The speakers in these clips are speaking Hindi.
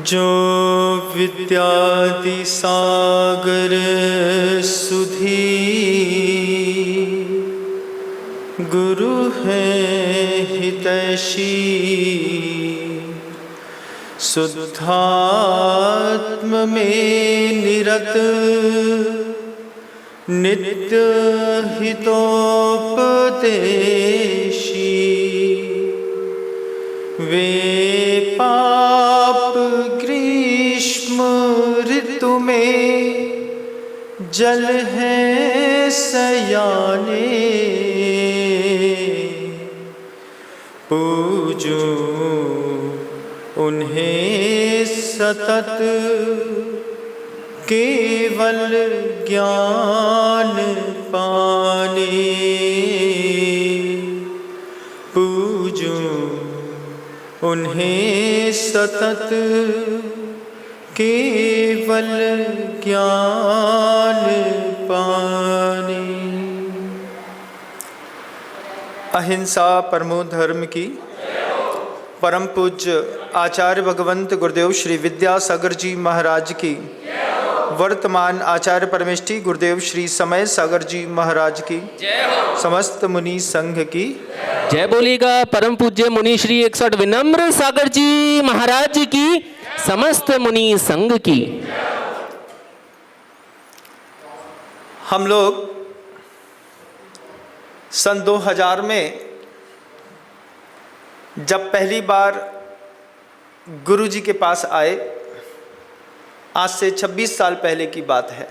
जो विद्यादि सागर सुधी गुरु है हितैषी, शुद्धात्म में निरत नित्य हितोपदेशी। वे पाप ग्रीष्म ऋतु में जल है सयाने, पूजो उन्हें सतत केवल ज्ञान पाने। पूजो उन्हें सतत केवल ज्ञान पाने। अहिंसा परमो धर्म की। परम पूज्य आचार्य भगवंत गुरुदेव श्री विद्यासागर जी महाराज की, वर्तमान आचार्य परमेष्ठी गुरुदेव श्री समय सागर जी महाराज की, समस्त मुनि संघ की जय बोलिएगा। परम पूज्य मुनि श्री 61 विनम्र सागर जी महाराज की, समस्त मुनि संघ की। हम लोग सन 2000 में जब पहली बार गुरु जी के पास आए, आज से 26 साल पहले की बात है।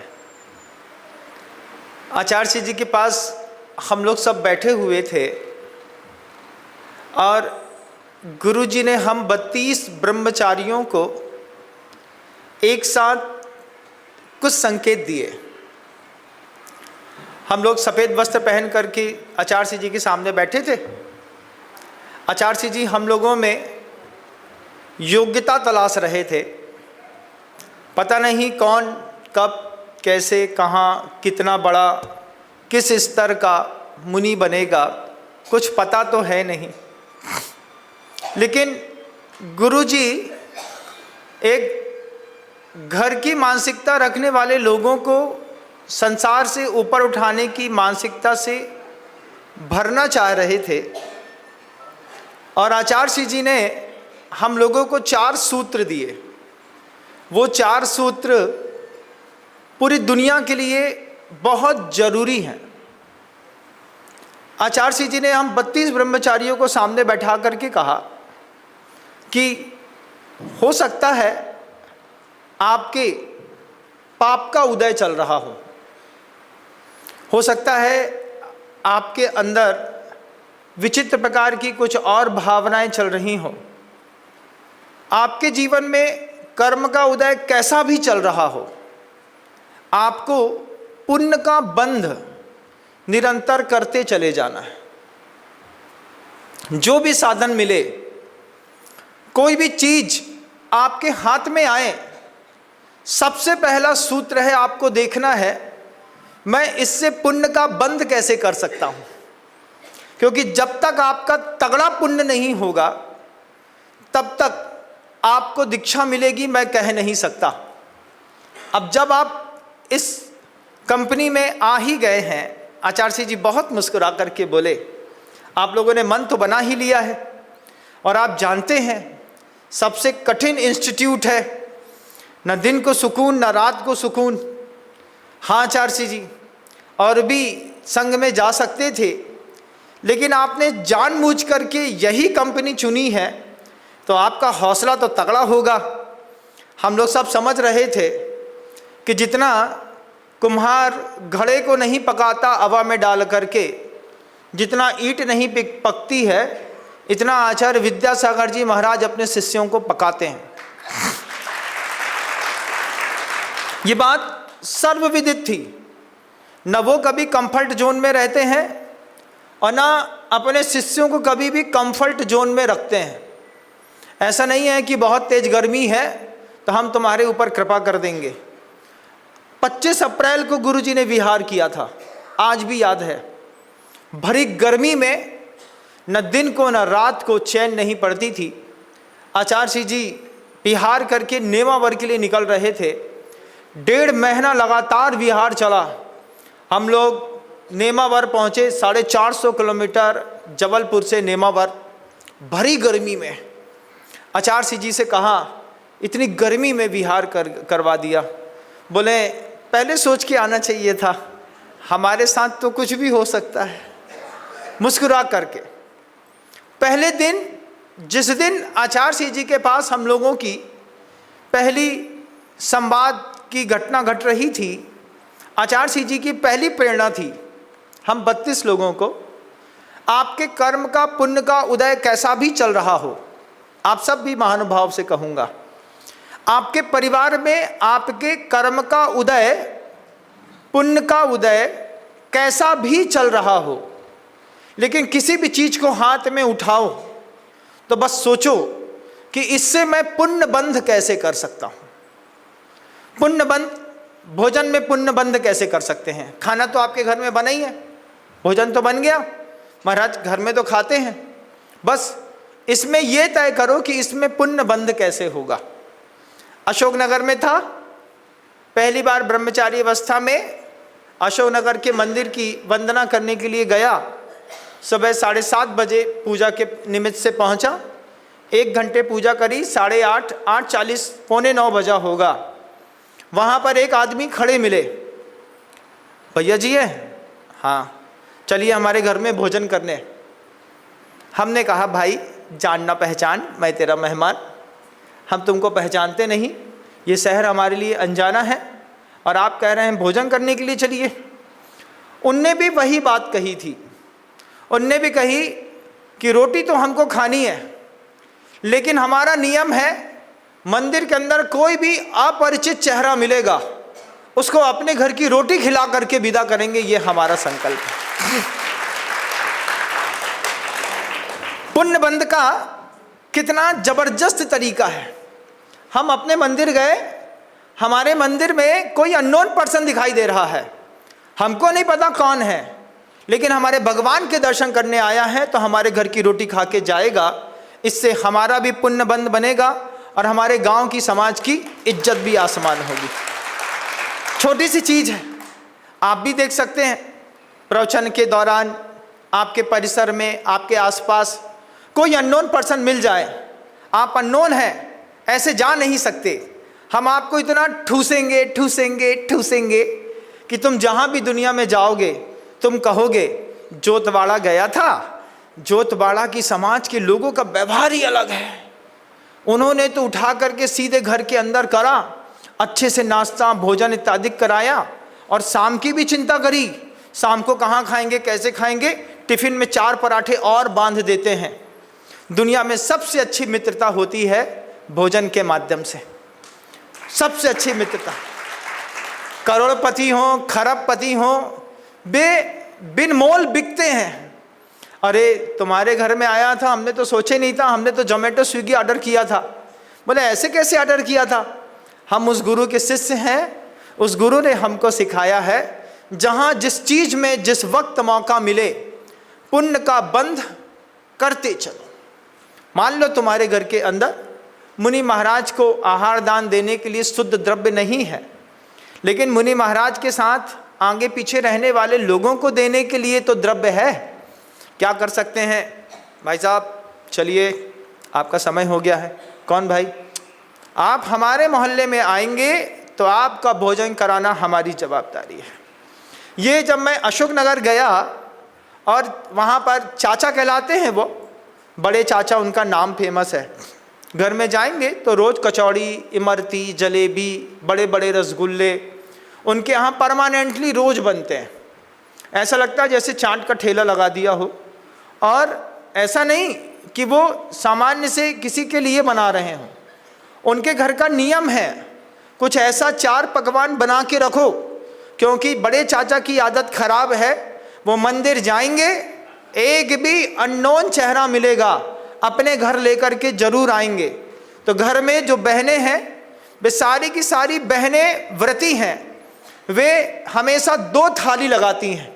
आचार्य जी के पास हम लोग सब बैठे हुए थे और गुरु जी ने हम 32 ब्रह्मचारियों को एक साथ कुछ संकेत दिए। हम लोग सफ़ेद वस्त्र पहन करके आचार्य जी के सामने बैठे थे। आचार्य जी हम लोगों में योग्यता तलाश रहे थे। पता नहीं कौन कब कैसे कहाँ कितना बड़ा किस स्तर का मुनि बनेगा, कुछ पता तो है नहीं। लेकिन गुरुजी एक घर की मानसिकता रखने वाले लोगों को संसार से ऊपर उठाने की मानसिकता से भरना चाह रहे थे। और आचार्य जी ने हम लोगों को 4 सूत्र दिए। वो 4 सूत्र पूरी दुनिया के लिए बहुत जरूरी हैं। आचार्य जी ने हम 32 ब्रह्मचारियों को सामने बैठा करके कहा कि हो सकता है आपके पाप का उदय चल रहा हो सकता है आपके अंदर विचित्र प्रकार की कुछ और भावनाएं चल रही हों, आपके जीवन में कर्म का उदय कैसा भी चल रहा हो, आपको पुण्य का बंध निरंतर करते चले जाना है। जो भी साधन मिले, कोई भी चीज आपके हाथ में आए, सबसे पहला सूत्र है आपको देखना है मैं इससे पुण्य का बंध कैसे कर सकता हूं। क्योंकि जब तक आपका तगड़ा पुण्य नहीं होगा तब तक आपको दीक्षा मिलेगी मैं कह नहीं सकता। अब जब आप इस कंपनी में आ ही गए हैं, आचार्य जी बहुत मुस्कुरा करके बोले, आप लोगों ने मन तो बना ही लिया है और आप जानते हैं सबसे कठिन इंस्टीट्यूट है, न दिन को सुकून न रात को सुकून। हाँ आचार्य जी, और भी संघ में जा सकते थे, लेकिन आपने जानबूझ करके यही कंपनी चुनी है तो आपका हौसला तो तगड़ा होगा। हम लोग सब समझ रहे थे कि जितना कुम्हार घड़े को नहीं पकाता हवा में डाल करके, जितना ईंट नहीं पकती है, इतना आचार्य विद्यासागर जी महाराज अपने शिष्यों को पकाते हैं। ये बात सर्वविदित थी। न वो कभी कंफर्ट जोन में रहते हैं और ना अपने शिष्यों को कभी भी कंफर्ट जोन में रखते हैं। ऐसा नहीं है कि बहुत तेज गर्मी है तो हम तुम्हारे ऊपर कृपा कर देंगे। 25 अप्रैल को गुरुजी ने विहार किया था, आज भी याद है। भरी गर्मी में न दिन को न रात को चैन नहीं पड़ती थी। आचार्य जी विहार करके नेमावर के लिए निकल रहे थे। 1.5 महीना लगातार विहार चला। हम लोग नेमावर पहुँचे, 450 किलोमीटर जबलपुर से नेमावर, भरी गर्मी में। आचार्य जी से कहा, इतनी गर्मी में विहार करवा दिया। बोले पहले सोच के आना चाहिए था, हमारे साथ तो कुछ भी हो सकता है। मुस्कुरा करके पहले दिन, जिस दिन आचार्य जी के पास हम लोगों की पहली संवाद की घटना घट रही थी, आचार्य जी की पहली प्रेरणा थी हम 32 लोगों को, आपके कर्म का पुण्य का उदय कैसा भी चल रहा हो, आप सब भी महानुभाव से कहूँगा, आपके परिवार में आपके कर्म का उदय, पुण्य का उदय कैसा भी चल रहा हो, लेकिन किसी भी चीज़ को हाथ में उठाओ तो बस सोचो कि इससे मैं पुण्य बंध कैसे कर सकता हूँ। पुण्य बंध, भोजन में पुण्य बंध कैसे कर सकते हैं। खाना तो आपके घर में बना ही है, भोजन तो बन गया, महाराज घर में तो खाते हैं, बस इसमें यह तय करो कि इसमें पुण्य बंध कैसे होगा। अशोकनगर में था, पहली बार ब्रह्मचारी अवस्था में अशोकनगर के मंदिर की वंदना करने के लिए गया। सुबह 7:30 बजे पूजा के निमित्त से पहुंचा, 1 घंटे पूजा करी, 8:30, 8:40, 8:45 बजा होगा। वहाँ पर एक आदमी खड़े मिले, भैया जी है, हाँ चलिए हमारे घर में भोजन करने। हमने कहा भाई जान ना पहचान, मैं तेरा मेहमान, हम तुमको पहचानते नहीं, ये शहर हमारे लिए अनजाना है और आप कह रहे हैं भोजन करने के लिए चलिए। उनने भी वही बात कही थी, उनने भी कही कि रोटी तो हमको खानी है, लेकिन हमारा नियम है मंदिर के अंदर कोई भी अपरिचित चेहरा मिलेगा उसको अपने घर की रोटी खिला करके विदा करेंगे, ये हमारा संकल्प है। पुण्य बंध का कितना जबरदस्त तरीका है। हम अपने मंदिर गए, हमारे मंदिर में कोई अननोन पर्सन दिखाई दे रहा है, हमको नहीं पता कौन है, लेकिन हमारे भगवान के दर्शन करने आया है तो हमारे घर की रोटी खा के जाएगा। इससे हमारा भी पुण्य बंध बनेगा और हमारे गांव की, समाज की इज्जत भी आसमान होगी। छोटी सी चीज़ है, आप भी देख सकते हैं प्रवचन के दौरान आपके परिसर में, आपके आसपास कोई अननोन पर्सन मिल जाए, आप अननोन हैं, ऐसे जा नहीं सकते, हम आपको इतना ठूसेंगे ठूसेंगे ठूसेंगे कि तुम जहाँ भी दुनिया में जाओगे तुम कहोगे जोतवाड़ा गया था, जोतवाड़ा की समाज के लोगों का व्यवहार ही अलग है, उन्होंने तो उठा करके सीधे घर के अंदर करा, अच्छे से नाश्ता भोजन इत्यादि कराया और शाम की भी चिंता करी, शाम को कहाँ खाएंगे कैसे खाएंगे, टिफिन में 4 पराठे और बांध देते हैं। दुनिया में सबसे अच्छी मित्रता होती है भोजन के माध्यम से, सबसे अच्छी मित्रता। करोड़पति हो, खरबपति हो, बिन मोल बिकते हैं। अरे तुम्हारे घर में आया था, हमने तो सोचे नहीं था, हमने तो जोमेटो स्विगी ऑर्डर किया था। बोले ऐसे कैसे ऑर्डर किया था? हम उस गुरु के शिष्य हैं, उस गुरु ने हमको सिखाया है जहाँ जिस चीज़ में जिस वक्त मौका मिले पुण्य का बंध करते चलो। मान लो तुम्हारे घर के अंदर मुनि महाराज को आहार दान देने के लिए शुद्ध द्रव्य नहीं है, लेकिन मुनि महाराज के साथ आगे पीछे रहने वाले लोगों को देने के लिए तो द्रव्य है। क्या कर सकते हैं? भाई साहब चलिए आपका समय हो गया है। कौन भाई? आप हमारे मोहल्ले में आएंगे तो आपका भोजन कराना हमारी जवाबदारी है। ये जब मैं अशोकनगर गया और वहाँ पर चाचा कहलाते हैं, वो बड़े चाचा, उनका नाम फेमस है। घर में जाएंगे तो रोज़ कचौड़ी, इमरती, जलेबी, बड़े बड़े रसगुल्ले उनके यहाँ परमानेंटली रोज़ बनते हैं। ऐसा लगता है जैसे चाट का ठेला लगा दिया हो, और ऐसा नहीं कि वो सामान्य से किसी के लिए बना रहे हों। उनके घर का नियम है कुछ ऐसा 4 पकवान बना के रखो, क्योंकि बड़े चाचा की आदत खराब है, वो मंदिर जाएंगे, एक भी अननोन चेहरा मिलेगा अपने घर लेकर के जरूर आएंगे। तो घर में जो बहनें हैं, वे सारी की सारी बहनें व्रती हैं, वे हमेशा 2 थाली लगाती हैं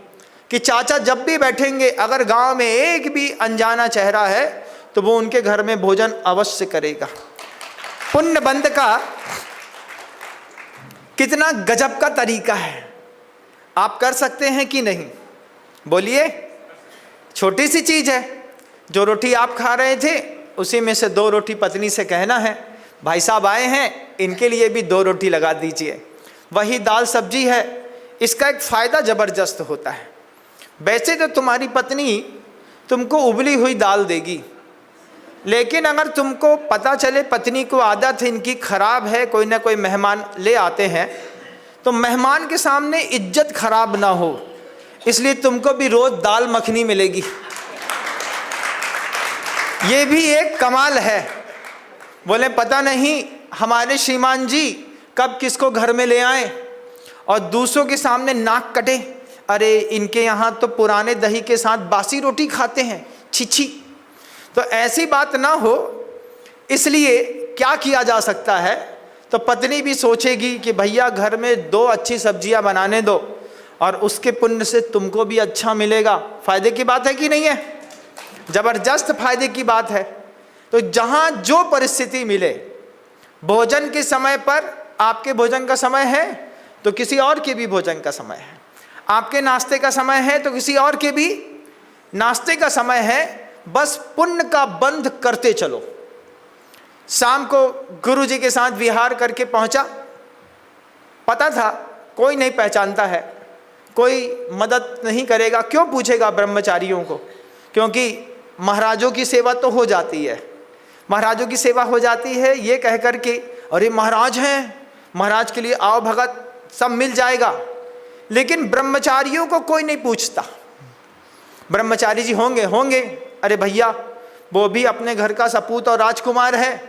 कि चाचा जब भी बैठेंगे, अगर गांव में एक भी अनजाना चेहरा है तो वो उनके घर में भोजन अवश्य करेगा। पुण्य बंध का कितना गजब का तरीका है, आप कर सकते हैं कि नहीं? बोलिए। छोटी सी चीज है, जो रोटी आप खा रहे थे उसी में से 2 रोटी पत्नी से कहना है, भाई साहब आए हैं इनके लिए भी 2 रोटी लगा दीजिए। वही दाल सब्जी है, इसका एक फायदा जबरदस्त होता है। वैसे तो तुम्हारी पत्नी तुमको उबली हुई दाल देगी, लेकिन अगर तुमको पता चले पत्नी को आदत है इनकी खराब है, कोई ना कोई मेहमान ले आते हैं, तो मेहमान के सामने इज्जत खराब ना हो, इसलिए तुमको भी रोज दाल मखनी मिलेगी। ये भी एक कमाल है। बोले पता नहीं हमारे श्रीमान जी कब किसको घर में ले आए और दूसरों के सामने नाक कटे, अरे इनके यहाँ तो पुराने दही के साथ बासी रोटी खाते हैं, छिछी। तो ऐसी बात ना हो, इसलिए क्या किया जा सकता है, तो पत्नी भी सोचेगी कि भैया घर में 2 अच्छी सब्जियां बनाने दो और उसके पुण्य से तुमको भी अच्छा मिलेगा। फायदे की बात है कि नहीं है? जबरदस्त फायदे की बात है। तो जहां जो परिस्थिति मिले, भोजन के समय पर आपके भोजन का समय है तो किसी और के भी भोजन का समय है, आपके नाश्ते का समय है तो किसी और के भी नाश्ते का समय है। बस पुण्य का बंध करते चलो। शाम को गुरु जी के साथ विहार करके पहुंचा, पता था कोई नहीं पहचानता है, कोई मदद नहीं करेगा, क्यों पूछेगा ब्रह्मचारियों को, क्योंकि महाराजों की सेवा तो हो जाती है, महाराजों की सेवा हो जाती है ये कह कर के, अरे महाराज हैं, महाराज के लिए आओ भगत, सब मिल जाएगा। लेकिन ब्रह्मचारियों को कोई नहीं पूछता। ब्रह्मचारी जी होंगे, अरे भैया वो भी अपने घर का सपूत और राजकुमार है,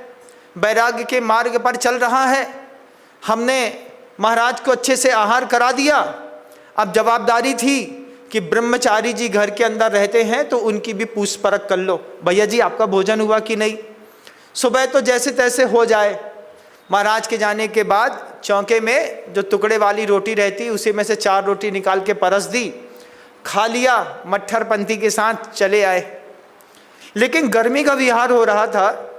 वैराग्य के मार्ग पर चल रहा है, हमने महाराज को अच्छे से आहार करा दिया, अब जवाबदारी थी कि ब्रह्मचारी जी घर के अंदर रहते हैं तो उनकी भी पूछ परख कर लो, भैया जी आपका भोजन हुआ कि नहीं। सुबह तो जैसे तैसे हो जाए। महाराज के जाने के बाद चौके में जो टुकड़े वाली रोटी रहती उसी में से 4 रोटी निकाल के परस दी, खा लिया, मट्ठर पंथी के साथ चले आए। लेकिन गर्मी का विहार हो रहा था,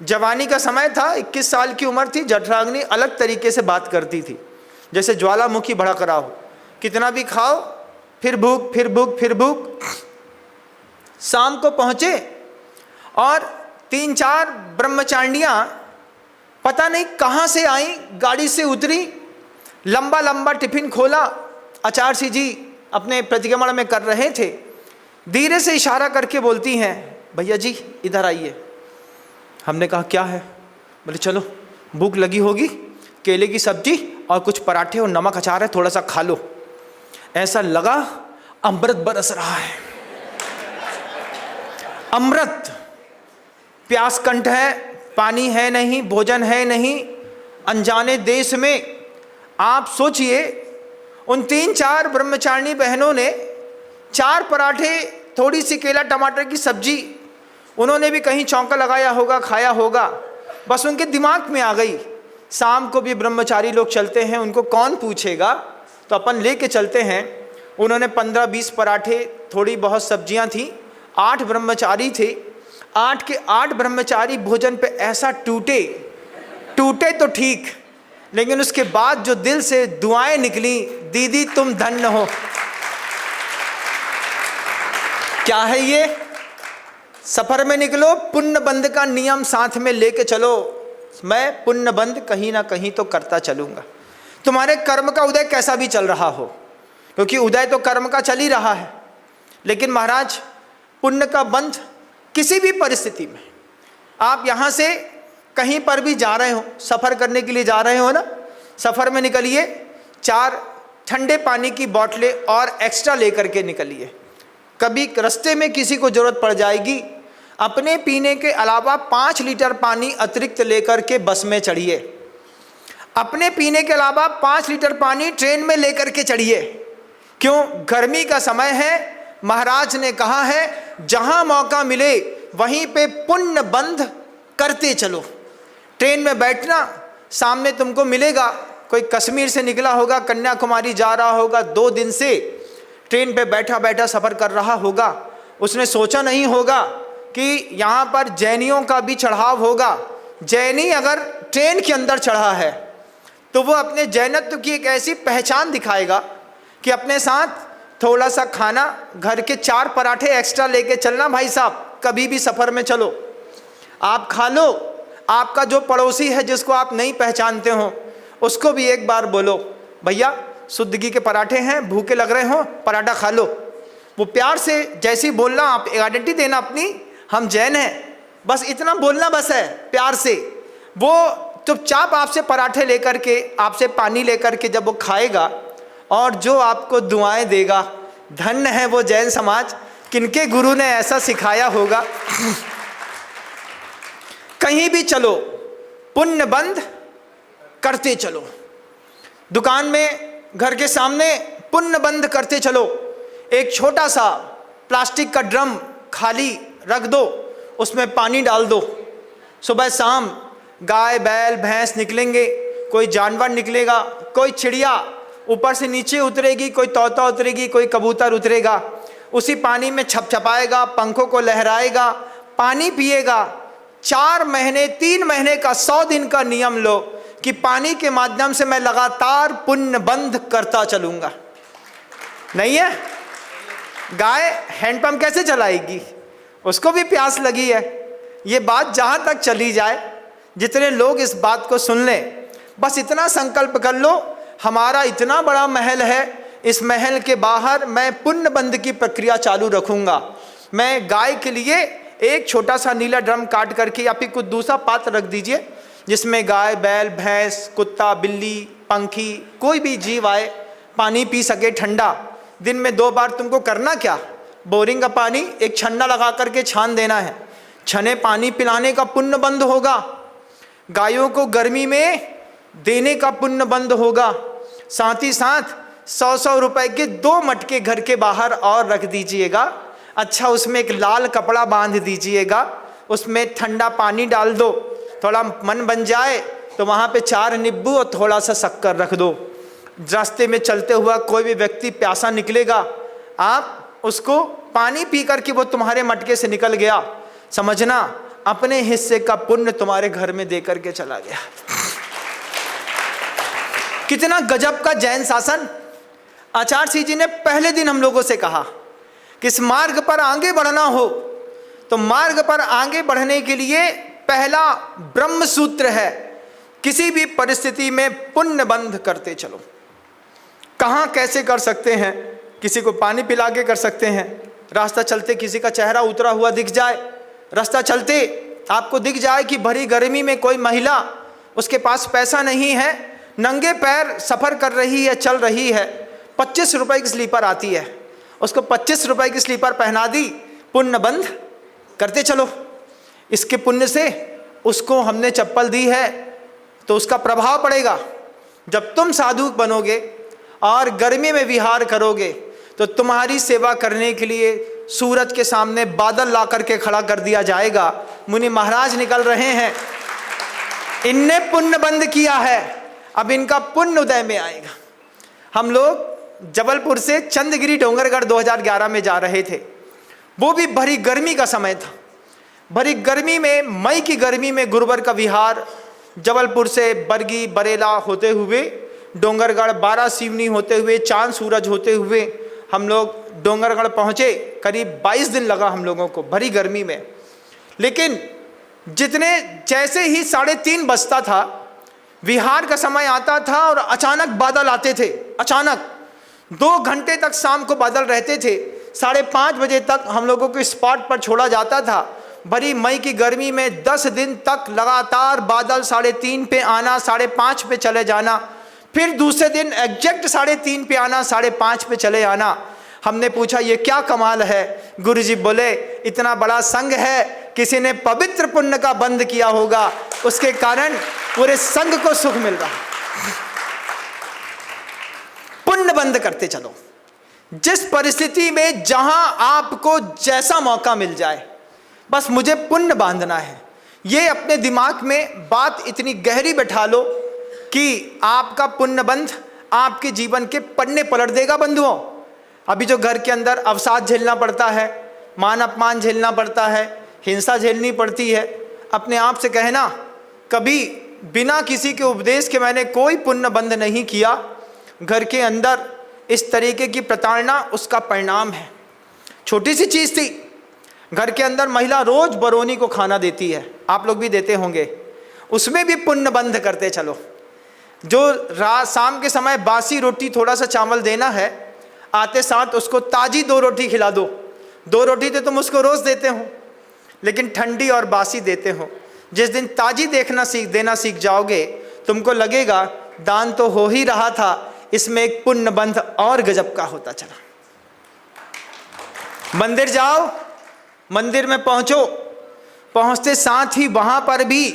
जवानी का समय था, 21 साल की उम्र थी। जठराग्नि अलग तरीके से बात करती थी, जैसे ज्वालामुखी भड़क रहा हो, कितना भी खाओ फिर भूख फिर भूख फिर भूख। शाम को पहुंचे और 3-4 ब्रह्मचारियां पता नहीं कहां से आई, गाड़ी से उतरी, लंबा लंबा टिफिन खोला। आचार्य जी अपने प्रतिक्रमण में कर रहे थे, धीरे से इशारा करके बोलती हैं, भैया जी इधर आइए। हमने कहा क्या है? बोले चलो भूख लगी होगी, केले की सब्जी और कुछ पराठे और नमक अचार है, थोड़ा सा खा लो। ऐसा लगा अमृत बरस रहा है, अमृत। प्यास कंठ है, पानी है नहीं, भोजन है नहीं, अनजाने देश में। आप सोचिए उन 3-4 ब्रह्मचारिणी बहनों ने 4 पराठे, थोड़ी सी केला टमाटर की सब्जी, उन्होंने भी कहीं चौंका लगाया होगा, खाया होगा, बस उनके दिमाग में आ गई। शाम को भी ब्रह्मचारी लोग चलते हैं, उनको कौन पूछेगा, तो अपन लेके चलते हैं। उन्होंने 15-20 पराठे, थोड़ी बहुत सब्जियां थी, 8 ब्रह्मचारी थे। 8 के 8 ब्रह्मचारी भोजन पे ऐसा टूटे तो ठीक, लेकिन उसके बाद जो दिल से दुआएं निकली, दीदी तुम धन्य हो। क्या है ये? सफर में निकलो, पुण्य बंध का नियम साथ में लेके चलो। मैं पुण्य बंध कहीं ना कहीं तो करता चलूंगा। तुम्हारे कर्म का उदय कैसा भी चल रहा हो, क्योंकि उदय तो कर्म का चल ही रहा है, लेकिन महाराज पुण्य का बंध किसी भी परिस्थिति में, आप यहाँ से कहीं पर भी जा रहे हो, सफ़र करने के लिए जा रहे हो ना, सफ़र में निकलिए, 4 ठंडे पानी की बोतलें और एक्स्ट्रा लेकर के निकलिए। कभी रास्ते में किसी को ज़रूरत पड़ जाएगी, अपने पीने के अलावा 5 लीटर पानी अतिरिक्त लेकर के बस में चढ़िए। अपने पीने के अलावा 5 लीटर पानी ट्रेन में लेकर के चढ़िए। क्यों? गर्मी का समय है। महाराज ने कहा है जहां मौका मिले वहीं पे पुण्य बंध करते चलो। ट्रेन में बैठना, सामने तुमको मिलेगा कोई कश्मीर से निकला होगा, कन्याकुमारी जा रहा होगा, 2 दिन से ट्रेन पे बैठा बैठा सफ़र कर रहा होगा। उसने सोचा नहीं होगा कि यहाँ पर जैनियों का भी चढ़ाव होगा, जैनी अगर ट्रेन के अंदर चढ़ा है तो वो अपने जैनत्व की एक ऐसी पहचान दिखाएगा कि अपने साथ थोड़ा सा खाना, घर के 4 पराठे एक्स्ट्रा लेके चलना भाई साहब, कभी भी सफ़र में चलो आप खा लो। आपका जो पड़ोसी है जिसको आप नहीं पहचानते हो उसको भी एक बार बोलो, भैया शुद्ध घी के पराठे हैं, भूखे लग रहे हो, पराठा खा लो। वो प्यार से जैसे बोलना, आप आइडेंटिटी देना अपनी, हम जैन हैं, बस इतना बोलना बस है प्यार से। वो चुपचाप आपसे पराठे लेकर के, आपसे पानी लेकर के जब वो खाएगा और जो आपको दुआएं देगा, धन्य है वो जैन समाज, किनके गुरु ने ऐसा सिखाया होगा। कहीं भी चलो पुण्य बंद करते चलो, दुकान में, घर के सामने पुण्य बंद करते चलो। एक छोटा सा प्लास्टिक का ड्रम खाली रख दो, उसमें पानी डाल दो। सुबह शाम गाय बैल भैंस निकलेंगे, कोई जानवर निकलेगा, कोई चिड़िया ऊपर से नीचे उतरेगी, कोई तोता उतरेगी, कोई कबूतर उतरेगा, उसी पानी में छपछपाएगा, पंखों को लहराएगा, पानी पिएगा। 4 महीने 3 महीने का 100 दिन का नियम लो कि पानी के माध्यम से मैं लगातार पुण्य बंद करता चलूँगा। नहीं है? गाय हैंडपंप कैसे चलाएगी? उसको भी प्यास लगी है। ये बात जहाँ तक चली जाए, जितने लोग इस बात को सुन लें, बस इतना संकल्प कर लो, हमारा इतना बड़ा महल है, इस महल के बाहर मैं पुण्य बंद की प्रक्रिया चालू रखूँगा। मैं गाय के लिए एक छोटा सा नीला ड्रम काट करके या फिर कुछ दूसरा पात्र रख दीजिए जिसमें गाय बैल भैंस कुत्ता बिल्ली पंखी कोई भी जीव आए पानी पी सके ठंडा। दिन में 2 बार तुमको करना क्या, बोरिंग का पानी एक छन्ना लगा करके छान देना है, छने पानी पिलाने का पुण्य बंद होगा। गायों को गर्मी में देने का पुण्य बंद होगा। साथ ही साथ 100-100 रुपए के 2 मटके घर के बाहर और रख दीजिएगा। अच्छा, उसमें एक लाल कपड़ा बांध दीजिएगा, उसमें ठंडा पानी डाल दो, थोड़ा मन बन जाए तो वहाँ पे 4 नींबू और थोड़ा सा शक्कर रख दो। रास्ते में चलते हुआ कोई भी व्यक्ति प्यासा निकलेगा, आप उसको पानी पी कर के वो तुम्हारे मटके से निकल गया, समझना अपने हिस्से का पुण्य तुम्हारे घर में दे करके चला गया। कितना गजब का जैन शासन। आचार्य सिंह जी ने पहले दिन हम लोगों से कहा कि इस मार्ग पर आगे बढ़ना हो तो मार्ग पर आगे बढ़ने के लिए पहला ब्रह्म सूत्र है, किसी भी परिस्थिति में पुण्य बंद करते चलो। कहाँ कैसे कर सकते हैं? किसी को पानी पिला के कर सकते हैं, रास्ता चलते किसी का चेहरा उतरा हुआ दिख जाए, रास्ता चलते आपको दिख जाए कि भरी गर्मी में कोई महिला, उसके पास पैसा नहीं है, नंगे पैर सफ़र कर रही है, चल रही है, 25 रुपए की स्लीपर आती है, उसको 25 रुपए की स्लीपर पहना दी, पुण्य बंद करते चलो। इसके पुण्य से उसको हमने चप्पल दी है तो उसका प्रभाव पड़ेगा। जब तुम साधु बनोगे और गर्मी में विहार करोगे तो तुम्हारी सेवा करने के लिए सूरज के सामने बादल ला करके खड़ा कर दिया जाएगा। मुनि महाराज निकल रहे हैं, इनने पुण्य बंद किया है, अब इनका पुण्य उदय में आएगा। हम लोग जबलपुर से चंद्रगिरी डोंगरगढ़ 2011 में जा रहे थे, वो भी भरी गर्मी का समय था। भरी गर्मी में, मई की गर्मी में गुरुवर का विहार जबलपुर से बरगी बरेला होते हुए डोंगरगढ़ 12 सिवनी होते हुए चांद सूरज होते हुए हम लोग डोंगरगढ़ पहुँचे। करीब 22 दिन लगा हम लोगों को भरी गर्मी में। लेकिन जैसे ही 3:30 बजता था, विहार का समय आता था और अचानक बादल आते थे। अचानक 2 घंटे तक शाम को बादल रहते थे, 5:30 बजे तक हम लोगों को स्पॉट पर छोड़ा जाता था। भरी मई की गर्मी में 10 दिन तक लगातार बादल 3:30 पे आना, 5:30 पे चले जाना, फिर दूसरे दिन एग्जैक्ट 3:30 पे आना, 5:30 पे चले आना। हमने पूछा ये क्या कमाल है? गुरुजी बोले इतना बड़ा संघ है, किसी ने पवित्र पुण्य का बंद किया होगा, उसके कारण पूरे संघ को सुख मिल रहा। पुण्य बंद करते चलो। जिस परिस्थिति में जहां आपको जैसा मौका मिल जाए, बस मुझे पुण्य बांधना है। ये अपने दिमाग में बात इतनी गहरी बैठा लो कि आपका पुण्य बंध आपके जीवन के पन्ने पलट देगा। बंधुओं, अभी जो घर के अंदर अवसाद झेलना पड़ता है, मान अपमान झेलना पड़ता है, हिंसा झेलनी पड़ती है, अपने आप से कहना कभी बिना किसी के उपदेश के मैंने कोई पुण्य बंध नहीं किया, घर के अंदर इस तरीके की प्रताड़ना उसका परिणाम है। छोटी सी चीज़ थी, घर के अंदर महिला रोज बरौनी को खाना देती है, आप लोग भी देते होंगे, उसमें भी पुण्य बंध करते चलो। जो रात शाम के समय बासी रोटी थोड़ा सा चावल देना है, आते साथ उसको ताजी 2 रोटी खिला दो। 2 रोटी तो तुम उसको रोज देते हो, लेकिन ठंडी और बासी देते हो। जिस दिन ताजी देना सीख जाओगे, तुमको लगेगा दान तो हो ही रहा था, इसमें एक पुण्य बंध और गजब का होता चला। मंदिर जाओ, मंदिर में पहुंचो, पहुंचते साथ ही वहां पर भी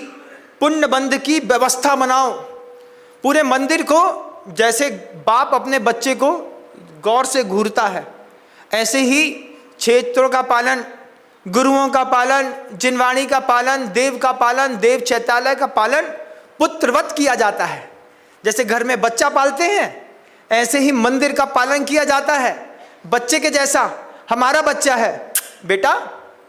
पुण्य बंध की व्यवस्था बनाओ। पूरे मंदिर को जैसे बाप अपने बच्चे को गौर से घूरता है, ऐसे ही क्षेत्रों का पालन, गुरुओं का पालन, जिनवाणी का पालन, देव का पालन, देव चैत्यालय का पालन पुत्रवत किया जाता है। जैसे घर में बच्चा पालते हैं, ऐसे ही मंदिर का पालन किया जाता है। बच्चे के जैसा हमारा बच्चा है, बेटा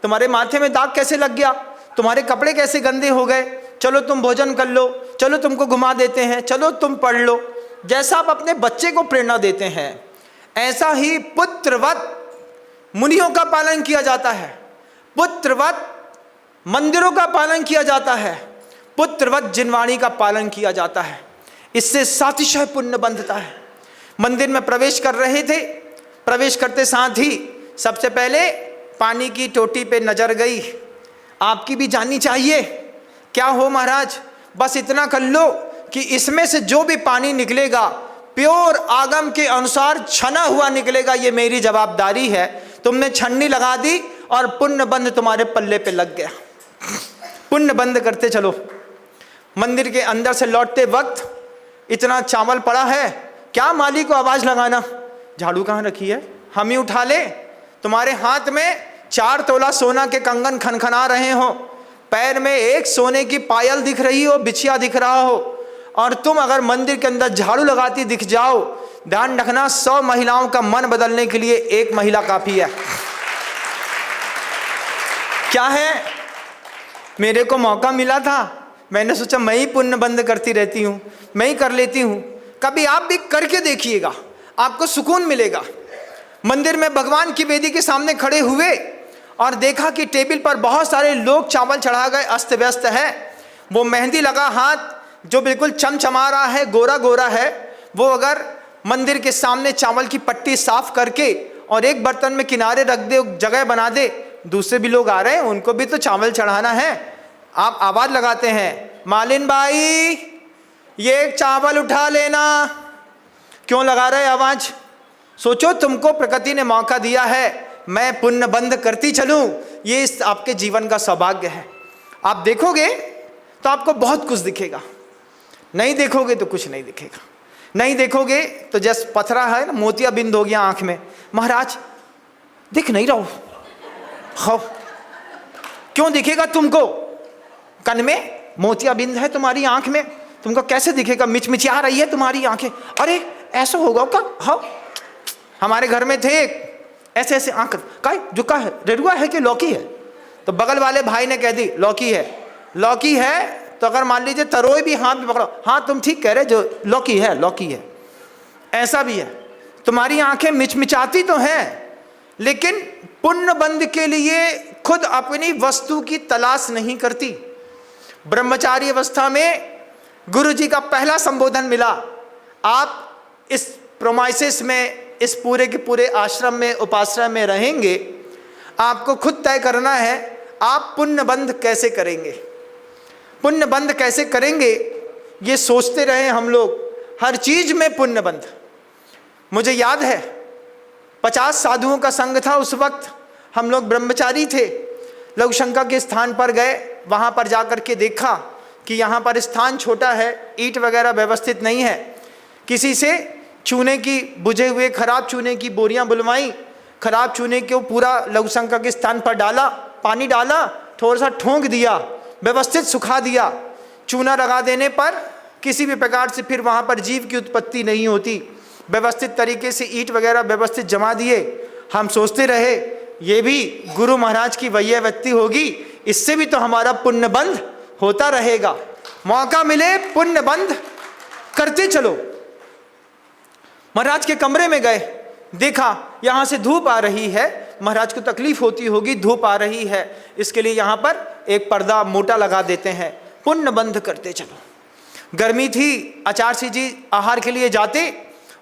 तुम्हारे माथे में दाग कैसे लग गया, तुम्हारे कपड़े कैसे गंदे हो गए, चलो तुम भोजन कर लो, चलो तुमको घुमा देते हैं, चलो तुम पढ़ लो। जैसा आप अपने बच्चे को प्रेरणा देते हैं, ऐसा ही पुत्रवत मुनियों का पालन किया जाता है, पुत्रवत मंदिरों का पालन किया जाता है, पुत्रवत जिनवाणी का पालन किया जाता है। इससे सातिशय पुण्य बंधता है। मंदिर में प्रवेश कर रहे थे, प्रवेश करते साथ ही सबसे पहले पानी की टोटी पे नजर गई। आपकी भी जाननी चाहिए, क्या हो महाराज, बस इतना कर लो कि इसमें से जो भी पानी निकलेगा प्योर आगम के अनुसार छना हुआ निकलेगा, ये मेरी जवाबदारी है। तुमने छन्नी लगा दी और पुण्य बंध तुम्हारे पल्ले पे लग गया। पुण्य बंध करते चलो। मंदिर के अंदर से लौटते वक्त इतना चावल पड़ा है, क्या माली को आवाज लगाना, झाड़ू कहाँ रखी है, हम ही उठा ले। तुम्हारे हाथ में 4 तोला सोना के कंगन खनखना रहे हो, पैर में एक सोने की पायल दिख रही हो, बिछिया दिख रहा हो, और तुम अगर मंदिर के अंदर झाड़ू लगाती दिख जाओ, ध्यान रखना 100 महिलाओं का मन बदलने के लिए 1 महिला काफी है। क्या है, मेरे को मौका मिला था, मैंने सोचा मैं ही पुण्य बंद करती रहती हूँ, मैं ही कर लेती हूँ। कभी आप भी करके देखिएगा, आपको सुकून मिलेगा। मंदिर में भगवान की वेदी के सामने खड़े हुए और देखा कि टेबल पर बहुत सारे लोग चावल चढ़ा गए, अस्त व्यस्त है। वो मेहंदी लगा हाथ जो बिल्कुल चमचमा रहा है, गोरा गोरा है, वो अगर मंदिर के सामने चावल की पट्टी साफ करके और एक बर्तन में किनारे रख दे, जगह बना दे, दूसरे भी लोग आ रहे हैं, उनको भी तो चावल चढ़ाना है। आप आवाज लगाते हैं, मालिन भाई ये एक चावल उठा लेना। क्यों लगा रहे आवाज? सोचो, तुमको प्रकृति ने मौका दिया है, मैं पुण्य बंद करती चलूं, ये इस आपके जीवन का सौभाग्य है। आप देखोगे तो आपको बहुत कुछ दिखेगा, नहीं देखोगे तो कुछ नहीं दिखेगा। नहीं देखोगे तो जैसे पथरा है ना, मोतियाबिंद हो गया आंख में, महाराज दिख नहीं रहा हो, हाँ क्यों दिखेगा तुमको? कन में मोतियाबिंद है तुम्हारी आंख में, तुमको कैसे दिखेगा? मिचमिचा रही है तुम्हारी आंखें, अरे ऐसा होगा क्या? हाँ हमारे घर में थे एक ऐसे ऐसे आंख का, जो का है, रेडुआ है कि लौकी है? तो बगल वाले भाई ने कह दी लौकी है। लौकी है तो अगर मान लीजिए तरोई भी हाथ में पकड़ो, हाँ तुम ठीक कह रहे, जो लौकी है लौकी है। ऐसा भी है, तुम्हारी आंखें मिचमिचाती तो हैं, लेकिन पुण्य बंध के लिए खुद अपनी वस्तु की तलाश नहीं करती। ब्रह्मचारी अवस्था में गुरु जी का पहला संबोधन मिला, आप इस प्रोमाइसिस में, इस पूरे के पूरे आश्रम में, उपाश्रम में रहेंगे, आपको खुद तय करना है आप पुण्य बंध कैसे करेंगे। पुण्य बंध कैसे करेंगे ये सोचते रहे हम लोग, हर चीज में पुण्य बंध। मुझे याद है 50 साधुओं का संघ था उस वक्त, हम लोग ब्रह्मचारी थे। लघुशंका के स्थान पर गए, वहाँ पर जाकर के देखा कि यहाँ पर स्थान छोटा है, ईंट वगैरह व्यवस्थित नहीं है। किसी से चूने की, बुझे हुए खराब चूने की बोरियां बुलवाई, खराब चूने को पूरा लघुशंका के स्थान पर डाला, पानी डाला, थोड़ा सा ठोंक दिया, व्यवस्थित सुखा दिया। चूना लगा देने पर किसी भी प्रकार से फिर वहाँ पर जीव की उत्पत्ति नहीं होती। व्यवस्थित तरीके से ईंट वगैरह व्यवस्थित जमा दिए। हम सोचते रहे ये भी गुरु महाराज की वैयवृत्ति होगी, इससे भी तो हमारा पुण्य बंध होता रहेगा। मौका मिले पुण्य बंद करते चलो। महाराज के कमरे में गए, देखा यहां से धूप आ रही है, महाराज को तकलीफ होती होगी, धूप आ रही है, इसके लिए यहां पर एक पर्दा मोटा लगा देते हैं, पुण्य बंद करते चलो। गर्मी थी, आचार्य जी आहार के लिए जाते,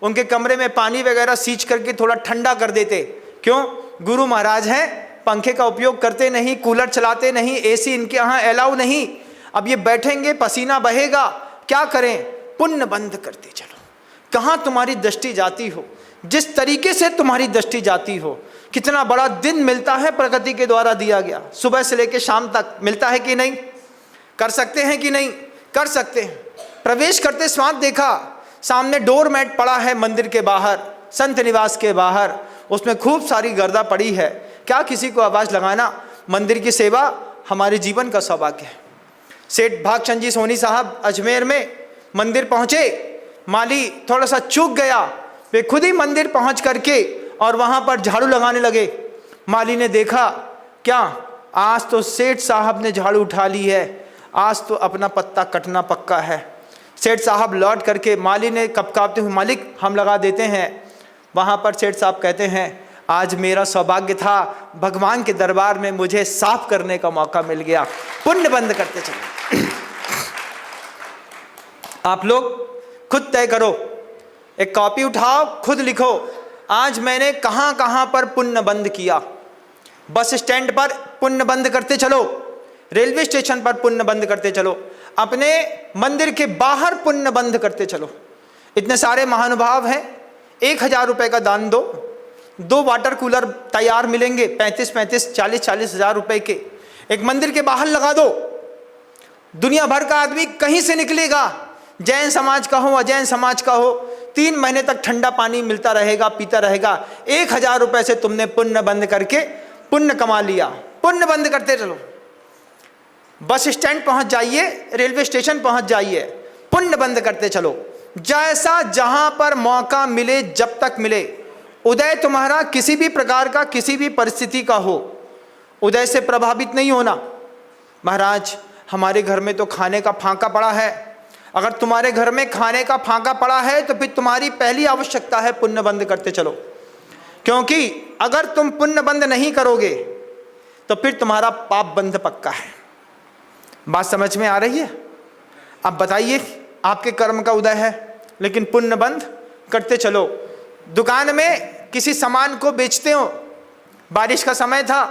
उनके कमरे में पानी वगैरह सींच करके थोड़ा ठंडा कर देते। क्यों? गुरु महाराज हैं, पंखे का उपयोग करते नहीं, कूलर चलाते नहीं, एसी इनके यहाँ अलाउ नहीं। अब ये बैठेंगे, पसीना बहेगा, क्या करें? पुण्य बंद करते चलो। कहाँ तुम्हारी दृष्टि जाती हो, जिस तरीके से तुम्हारी दृष्टि जाती हो, कितना बड़ा दिन मिलता है प्रकृति के द्वारा दिया गया, सुबह से लेकर शाम तक मिलता है कि नहीं? कर सकते हैं कि नहीं? कर सकते हैं। प्रवेश करते स्वाद देखा, सामने डोर मैट पड़ा है मंदिर के बाहर, संत निवास के बाहर, उसमें खूब सारी गर्दा पड़ी है। क्या किसी को आवाज़ लगाना? मंदिर की सेवा हमारे जीवन का सौभाग्य है। सेठ भागचंद जी सोनी साहब अजमेर में मंदिर पहुँचे, माली थोड़ा सा चूक गया, वे खुद ही मंदिर पहुँच करके और वहाँ पर झाड़ू लगाने लगे। माली ने देखा, क्या आज तो सेठ साहब ने झाड़ू उठा ली है, आज तो अपना पत्ता कटना पक्का है। सेठ साहब लौट करके माली ने कपकापते हुए, मालिक हम लगा देते हैं। वहाँ पर सेठ साहब कहते हैं, आज मेरा सौभाग्य था, भगवान के दरबार में मुझे साफ करने का मौका मिल गया। पुण्य बंद करते चलो। आप लोग खुद तय करो, एक कॉपी उठाओ, खुद लिखो, आज मैंने कहाँ कहाँ पर पुण्य बंद किया। बस स्टैंड पर पुण्य बंद करते चलो, रेलवे स्टेशन पर पुण्य बंद करते चलो, अपने मंदिर के बाहर पुण्य बंद करते चलो। इतने सारे महानुभाव हैं, 1000 रुपये का दान दो, 2 वाटर कूलर तैयार मिलेंगे 35-35, 40-40 हज़ार रुपये के, एक मंदिर के बाहर लगा दो। दुनिया भर का आदमी कहीं से निकलेगा, जैन समाज का हो, अजैन समाज का हो, 3 महीने तक ठंडा पानी मिलता रहेगा, पीता रहेगा। 1000 रुपये से तुमने पुण्य बंद करके पुण्य कमा लिया। पुण्य बंद करते चलो। बस स्टैंड पहुंच जाइए, रेलवे स्टेशन पहुंच जाइए, पुण्य बंद करते चलो। जैसा जहां पर मौका मिले, जब तक मिले, उदय तुम्हारा किसी भी प्रकार का, किसी भी परिस्थिति का हो, उदय से प्रभावित नहीं होना। महाराज हमारे घर में तो खाने का फांका पड़ा है। अगर तुम्हारे घर में खाने का फांका पड़ा है तो फिर तुम्हारी पहली आवश्यकता है पुण्य बंद करते चलो। क्योंकि अगर तुम पुण्य बंद नहीं करोगे तो फिर तुम्हारा पाप बंद पक्का है। बात समझ में आ रही है? अब बताइए, आपके कर्म का उदय है लेकिन पुण्य बंद करते चलो। दुकान में किसी सामान को बेचते हो, बारिश का समय था,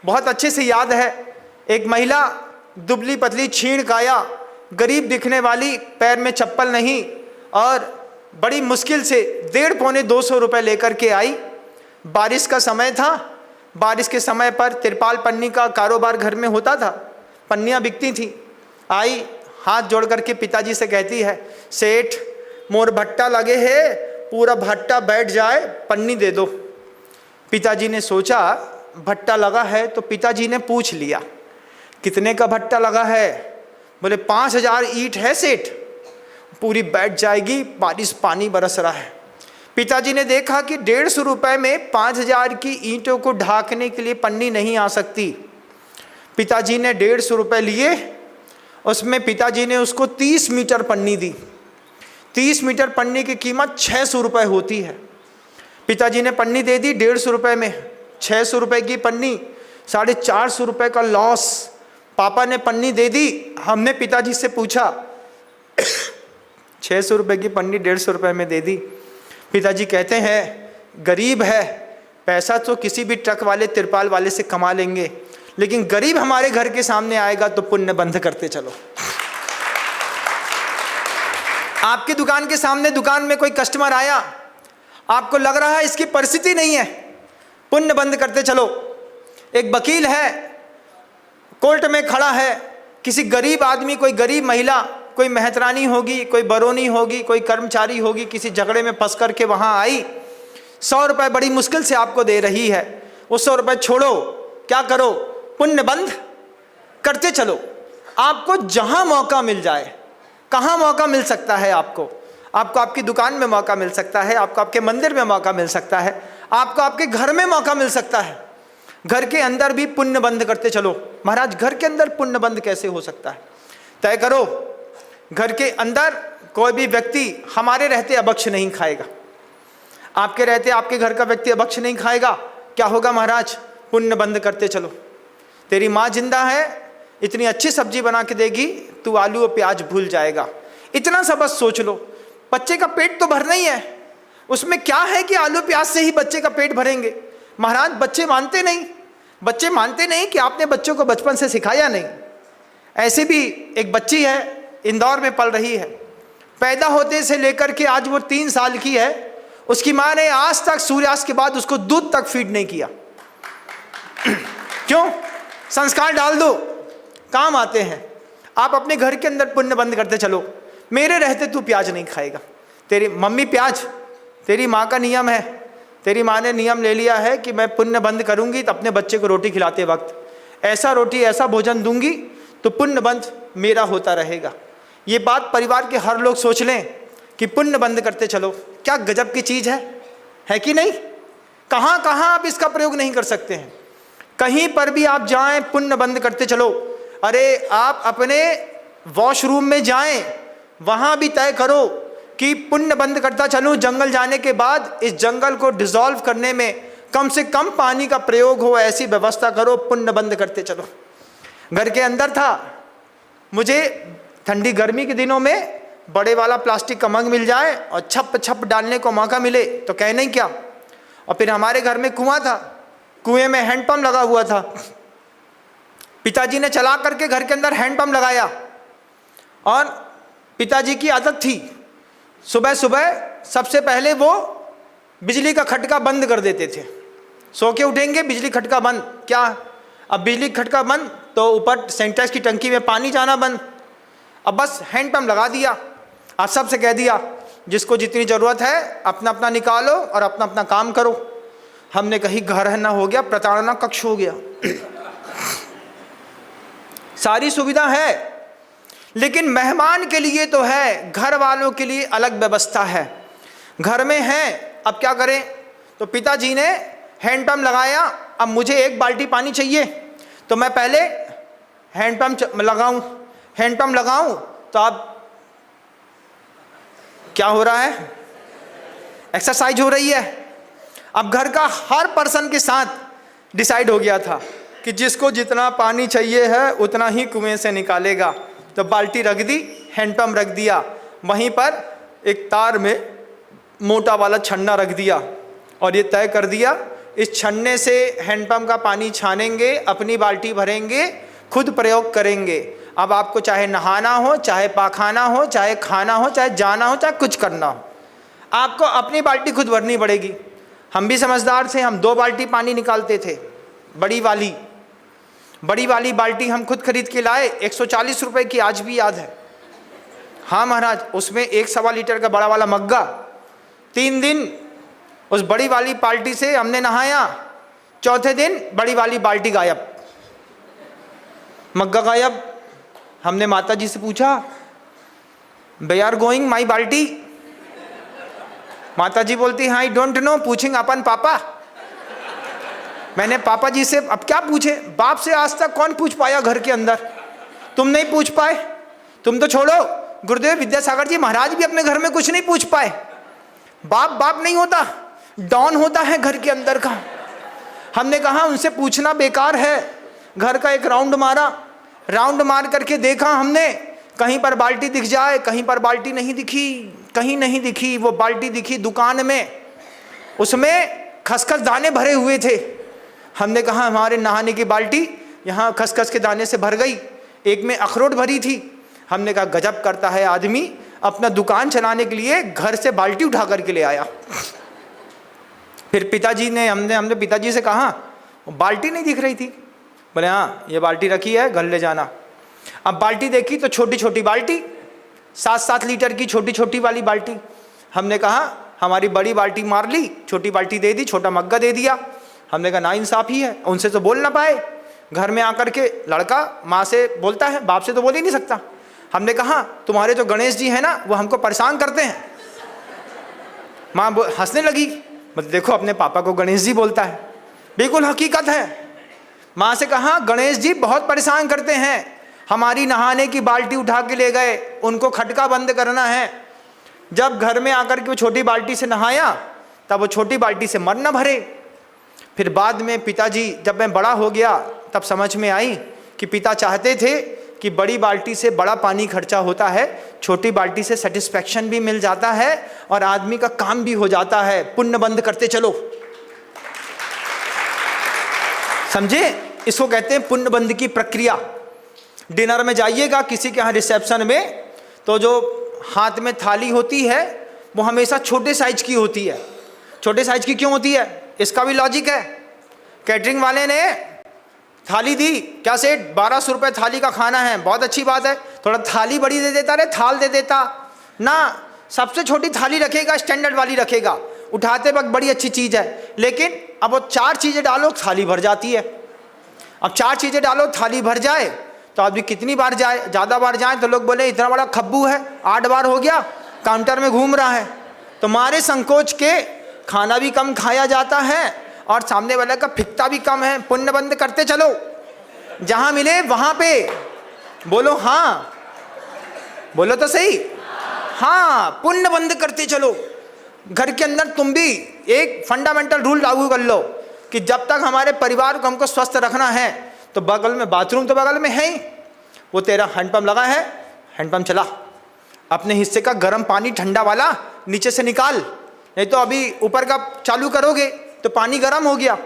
बहुत अच्छे से याद है, एक महिला दुबली पतली छीण काया, गरीब दिखने वाली, पैर में चप्पल नहीं, और बड़ी मुश्किल से 150-200 रुपये लेकर के आई। बारिश का समय था, बारिश के समय पर तिरपाल पन्नी का कारोबार घर में होता था, पन्नियाँ बिकती थी। आई, हाथ जोड़ करके पिताजी से कहती है, सेठ मोर भट्टा लगे है, पूरा भट्टा बैठ जाए, पन्नी दे दो। पिताजी ने सोचा भट्टा लगा है, तो पिताजी ने पूछ लिया कितने का भट्टा लगा है? बोले 5000 ईंट है सेठ, पूरी बैठ जाएगी, बारिश पानी बरस रहा है। पिताजी ने देखा कि 150 रुपये में 5000 की ईंटों को ढांकने के लिए पन्नी नहीं आ सकती। पिताजी ने 150 रुपये लिए, उसमें पिताजी ने उसको 30 मीटर पन्नी दी। 30 मीटर पन्नी की कीमत 600 रुपये होती है। पिताजी ने पन्नी दे दी 150 रुपये में, 600 रुपये की पन्नी, 450 रुपये का लॉस। पापा ने पन्नी दे दी, हमने पिताजी से पूछा 600 रुपये की पन्नी 150 रुपये में दे दी। पिताजी कहते हैं गरीब है, पैसा तो किसी भी ट्रक वाले तिरपाल वाले से कमा लेंगे, लेकिन गरीब हमारे घर के सामने आएगा तो पुण्य बंद करते चलो। आपकी दुकान के सामने, दुकान में कोई कस्टमर आया, आपको लग रहा है इसकी परिस्थिति नहीं है, पुण्य बंद करते चलो। एक वकील है, कोर्ट में खड़ा है, किसी गरीब आदमी, कोई गरीब महिला, कोई मेहतरानी होगी, कोई बरौनी होगी, कोई कर्मचारी होगी, किसी झगड़े में फंस करके वहाँ आई, 100 रुपये बड़ी मुश्किल से आपको दे रही है। वो 100 रुपये छोड़ो, क्या करो? पुण्य बंद करते चलो। आपको जहाँ मौका मिल जाए, कहाँ मौका मिल सकता है आपको? आपको आपकी दुकान में मौका मिल सकता है, आपको आपके मंदिर में मौका मिल सकता है, आपको आपके घर में मौका मिल सकता है। घर के अंदर भी पुण्य बंद करते चलो। महाराज घर के अंदर पुण्य बंद कैसे हो सकता है? तय करो, घर के अंदर कोई भी व्यक्ति हमारे रहते अभक्ष नहीं खाएगा। आपके रहते आपके घर का व्यक्ति अभक्ष नहीं खाएगा। क्या होगा महाराज? पुण्य बंद करते चलो। तेरी माँ जिंदा है, इतनी अच्छी सब्जी बना के देगी, तू आलू और प्याज भूल जाएगा। इतना सा बस सोच लो। बच्चे का पेट तो भरना ही है, उसमें क्या है कि आलू प्याज से ही बच्चे का पेट भरेंगे। महाराज बच्चे मानते नहीं, बच्चे मानते नहीं कि आपने बच्चों को बचपन से सिखाया नहीं। ऐसे भी एक बच्ची है, इंदौर में पल रही है, पैदा होते से लेकर के आज वो 3 साल की है। उसकी माँ ने आज तक सूर्यास्त के बाद उसको दूध तक फीड नहीं किया। क्यों? संस्कार डाल दो, काम आते हैं। आप अपने घर के अंदर पुण्य बंद करते चलो। मेरे रहते तू प्याज नहीं खाएगा। तेरी मम्मी प्याज, तेरी माँ का नियम है, तेरी माँ ने नियम ले लिया है कि मैं पुण्य बंद करूंगी तो अपने बच्चे को रोटी खिलाते वक्त ऐसा रोटी ऐसा भोजन दूंगी तो पुण्य बंद मेरा होता रहेगा। ये बात परिवार के हर लोग सोच लें कि पुण्य बंद करते चलो। क्या गजब की चीज़ है कि नहीं? कहाँ कहाँ आप इसका प्रयोग नहीं कर सकते हैं। कहीं पर भी आप जाएं, पुण्य बंद करते चलो। अरे आप अपने वॉशरूम में जाएं, वहाँ भी तय करो कि पुण्य बंद करता चलूँ। जंगल जाने के बाद इस जंगल को डिसॉल्व करने में कम से कम पानी का प्रयोग हो, ऐसी व्यवस्था करो। पुण्य बंद करते चलो। घर के अंदर था, मुझे ठंडी गर्मी के दिनों में बड़े वाला प्लास्टिक का मग मिल जाए और छप छप डालने को मौका मिले तो कह नहीं क्या। और फिर हमारे घर में कुआं था, कुएं में हैंडपंप लगा हुआ था। पिताजी ने चला करके घर के अंदर हैंडपंप लगाया और पिताजी की आदत थी सुबह सुबह सबसे पहले वो बिजली का खटका बंद कर देते थे। सो के उठेंगे, बिजली खटका बंद। क्या? अब बिजली खटका बंद तो ऊपर सेंटेक्स की टंकी में पानी जाना बंद। अब बस हैंडपंप लगा दिया। आप सबसे कह दिया जिसको जितनी ज़रूरत है अपना अपना निकालो और अपना अपना काम करो। हमने कहीं घर ना हो गया, प्रताड़ना कक्ष हो गया। सारी सुविधा है लेकिन मेहमान के लिए तो है, घर वालों के लिए अलग व्यवस्था है। घर में है, अब क्या करें? तो पिताजी ने हैंडपंप लगाया। अब मुझे 1 बाल्टी पानी चाहिए तो मैं पहले हैंडपंप लगाऊं तो अब क्या हो रहा है? एक्सरसाइज हो रही है। अब घर का हर पर्सन के साथ डिसाइड हो गया था कि जिसको जितना पानी चाहिए है उतना ही कुएं से निकालेगा। तो बाल्टी रख दी, हैंडपंप रख दिया, वहीं पर एक तार में मोटा वाला छन्ना रख दिया और ये तय कर दिया इस छन्ने से हैंडपंप का पानी छानेंगे, अपनी बाल्टी भरेंगे, खुद प्रयोग करेंगे। अब आपको चाहे नहाना हो, चाहे पाखाना हो, चाहे खाना हो, चाहे जाना हो, चाहे कुछ करना हो, आपको अपनी बाल्टी खुद भरनी पड़ेगी। हम भी समझदार थे, हम 2 बाल्टी पानी निकालते थे। बड़ी वाली बाल्टी हम खुद खरीद के लाए, 140 रुपए की, आज भी याद है। हाँ महाराज, उसमें 1.25 लीटर का बड़ा वाला मग्गा। 3 दिन उस बड़ी वाली बाल्टी से हमने नहाया। चौथे दिन बड़ी वाली बाल्टी गायब, मग्गा गायब। हमने माता जी से पूछा, वे आर गोइंग माई बाल्टी? माता जी बोलती, हाँ आई डोंट नो, पूछेंगे अपन पापा। मैंने पापा जी से अब क्या पूछे? बाप से आज तक कौन पूछ पाया घर के अंदर? तुम नहीं पूछ पाए, तुम तो छोड़ो, गुरुदेव विद्यासागर जी महाराज भी अपने घर में कुछ नहीं पूछ पाए। बाप नहीं होता, डॉन होता है घर के अंदर का। हमने कहा उनसे पूछना बेकार है। घर का एक राउंड मार करके देखा हमने, कहीं पर बाल्टी दिख जाए, कहीं पर बाल्टी नहीं दिखी, कहीं नहीं दिखी। वो बाल्टी दिखी दुकान में, उसमें खसखस दाने भरे हुए थे। हमने कहा हमारे नहाने की बाल्टी यहाँ खसखस के दाने से भर गई, एक में अखरोट भरी थी। हमने कहा गजब करता है आदमी, अपना दुकान चलाने के लिए घर से बाल्टी उठा करके ले आया। फिर पिताजी ने हमने पिताजी से कहा बाल्टी नहीं दिख रही थी। बोले हाँ ये बाल्टी रखी है, घर ले जाना। अब बाल्टी देखी तो छोटी छोटी बाल्टी, 7-7 लीटर की छोटी छोटी वाली बाल्टी। हमने कहा हमारी बड़ी बाल्टी मार ली, छोटी बाल्टी दे दी, छोटा मग्गा दे दिया। हमने कहा नाइंसाफ़ी है, उनसे तो बोल ना पाए। घर में आकर के लड़का माँ से बोलता है, बाप से तो बोल ही नहीं सकता। हमने कहा तुम्हारे जो गणेश जी हैं ना वो हमको परेशान करते हैं। माँ हंसने लगी, मतलब देखो अपने पापा को गणेश जी बोलता है, बिल्कुल हकीकत है। माँ से कहा गणेश जी बहुत परेशान करते हैं, हमारी नहाने की बाल्टी उठा के ले गए, उनको खटका बंद करना है। जब घर में आकर के वो छोटी बाल्टी से नहाया तब वो छोटी बाल्टी से मर न भरे। फिर बाद में पिताजी, जब मैं बड़ा हो गया तब समझ में आई कि पिता चाहते थे कि बड़ी बाल्टी से बड़ा पानी खर्चा होता है, छोटी बाल्टी से सेटिस्फैक्शन भी मिल जाता है और आदमी का काम भी हो जाता है। पुण्य बंद करते चलो, समझे? इसको कहते हैं पुण्य बंद की प्रक्रिया। डिनर में जाइएगा किसी के यहाँ रिसेप्शन में, तो जो हाथ में थाली होती है वो हमेशा छोटे साइज की होती है। छोटे साइज की क्यों होती है? इसका भी लॉजिक है। कैटरिंग वाले ने थाली दी, क्या सेठ 1200 रुपये थाली का खाना है, बहुत अच्छी बात है, थोड़ा थाली बड़ी दे देता, रे थाल दे देता ना, सबसे छोटी थाली रखेगा, स्टैंडर्ड वाली रखेगा, उठाते वक्त बड़ी अच्छी चीज़ है। लेकिन अब वो 4 चीज़ें डालो थाली भर जाती है। अब 4 चीज़ें डालो थाली भर जाए तो आदमी कितनी बार जाए? ज़्यादा बार जाए तो लोग बोले इतना बड़ा खब्बू है, 8 बार हो गया, काउंटर में घूम रहा है। तो मारे संकोच के खाना भी कम खाया जाता है और सामने वाले का फिकता भी कम है। पुण्य बंद करते चलो, जहां मिले वहां पे बोलो हाँ, बोलो तो सही हाँ, पुण्य बंद करते चलो। घर के अंदर तुम भी एक फंडामेंटल रूल लागू कर लो कि जब तक हमारे परिवार को हमको स्वस्थ रखना है तो बगल में बाथरूम तो बगल में है ही, वो तेरा हैंडपंप लगा है, हैंडपंप चला, अपने हिस्से का गर्म पानी ठंडा वाला नीचे से निकाल, नहीं तो अभी ऊपर का चालू करोगे तो पानी गर्म हो गया।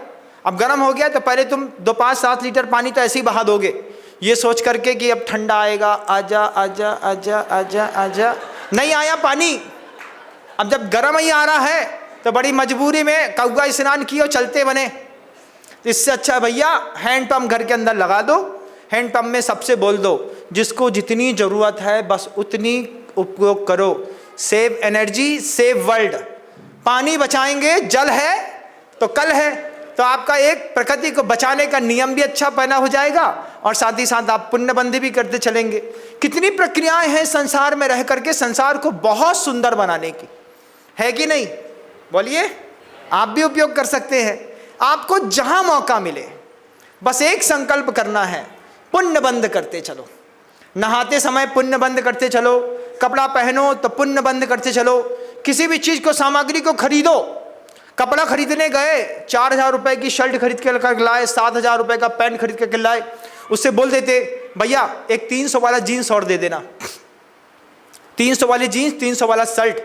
अब गर्म हो गया तो पहले तुम 2, 5, 7 लीटर पानी तो ऐसे ही बहा दोगे, ये सोच करके कि अब ठंडा आएगा, आजा आजा आजा आजा आजा, नहीं आया पानी। अब जब गर्म ही आ रहा है तो बड़ी मजबूरी में कौआ स्नान किए और चलते बने। इससे अच्छा भैया हैंडपंप घर के अंदर लगा दो, हैंडपंप में सबसे बोल दो जिसको जितनी ज़रूरत है बस उतनी उपयोग करो। Save energy, save world. पानी बचाएंगे, जल है तो कल है, तो आपका एक प्रकृति को बचाने का नियम भी अच्छा पैदा हो जाएगा और साथ ही साथ आप पुण्यबंदी भी करते चलेंगे। कितनी प्रक्रियाएं हैं संसार में रह करके संसार को बहुत सुंदर बनाने की, है कि नहीं? बोलिए, आप भी उपयोग कर सकते हैं। आपको जहां मौका मिले बस एक संकल्प करना है, पुण्य बंद करते चलो। नहाते समय पुण्य बंद करते चलो, कपड़ा पहनो तो पुण्य बंद करते चलो। किसी भी चीज को, सामग्री को खरीदो, कपड़ा खरीदने गए, 4000 रुपए की शर्ट खरीद के लाए, 7000 रुपए का पैंट खरीद के लाए, उससे बोल देते भैया एक 300 वाला जीन्स और दे देना, 300 वाली जीन्स, 300 वाला शर्ट।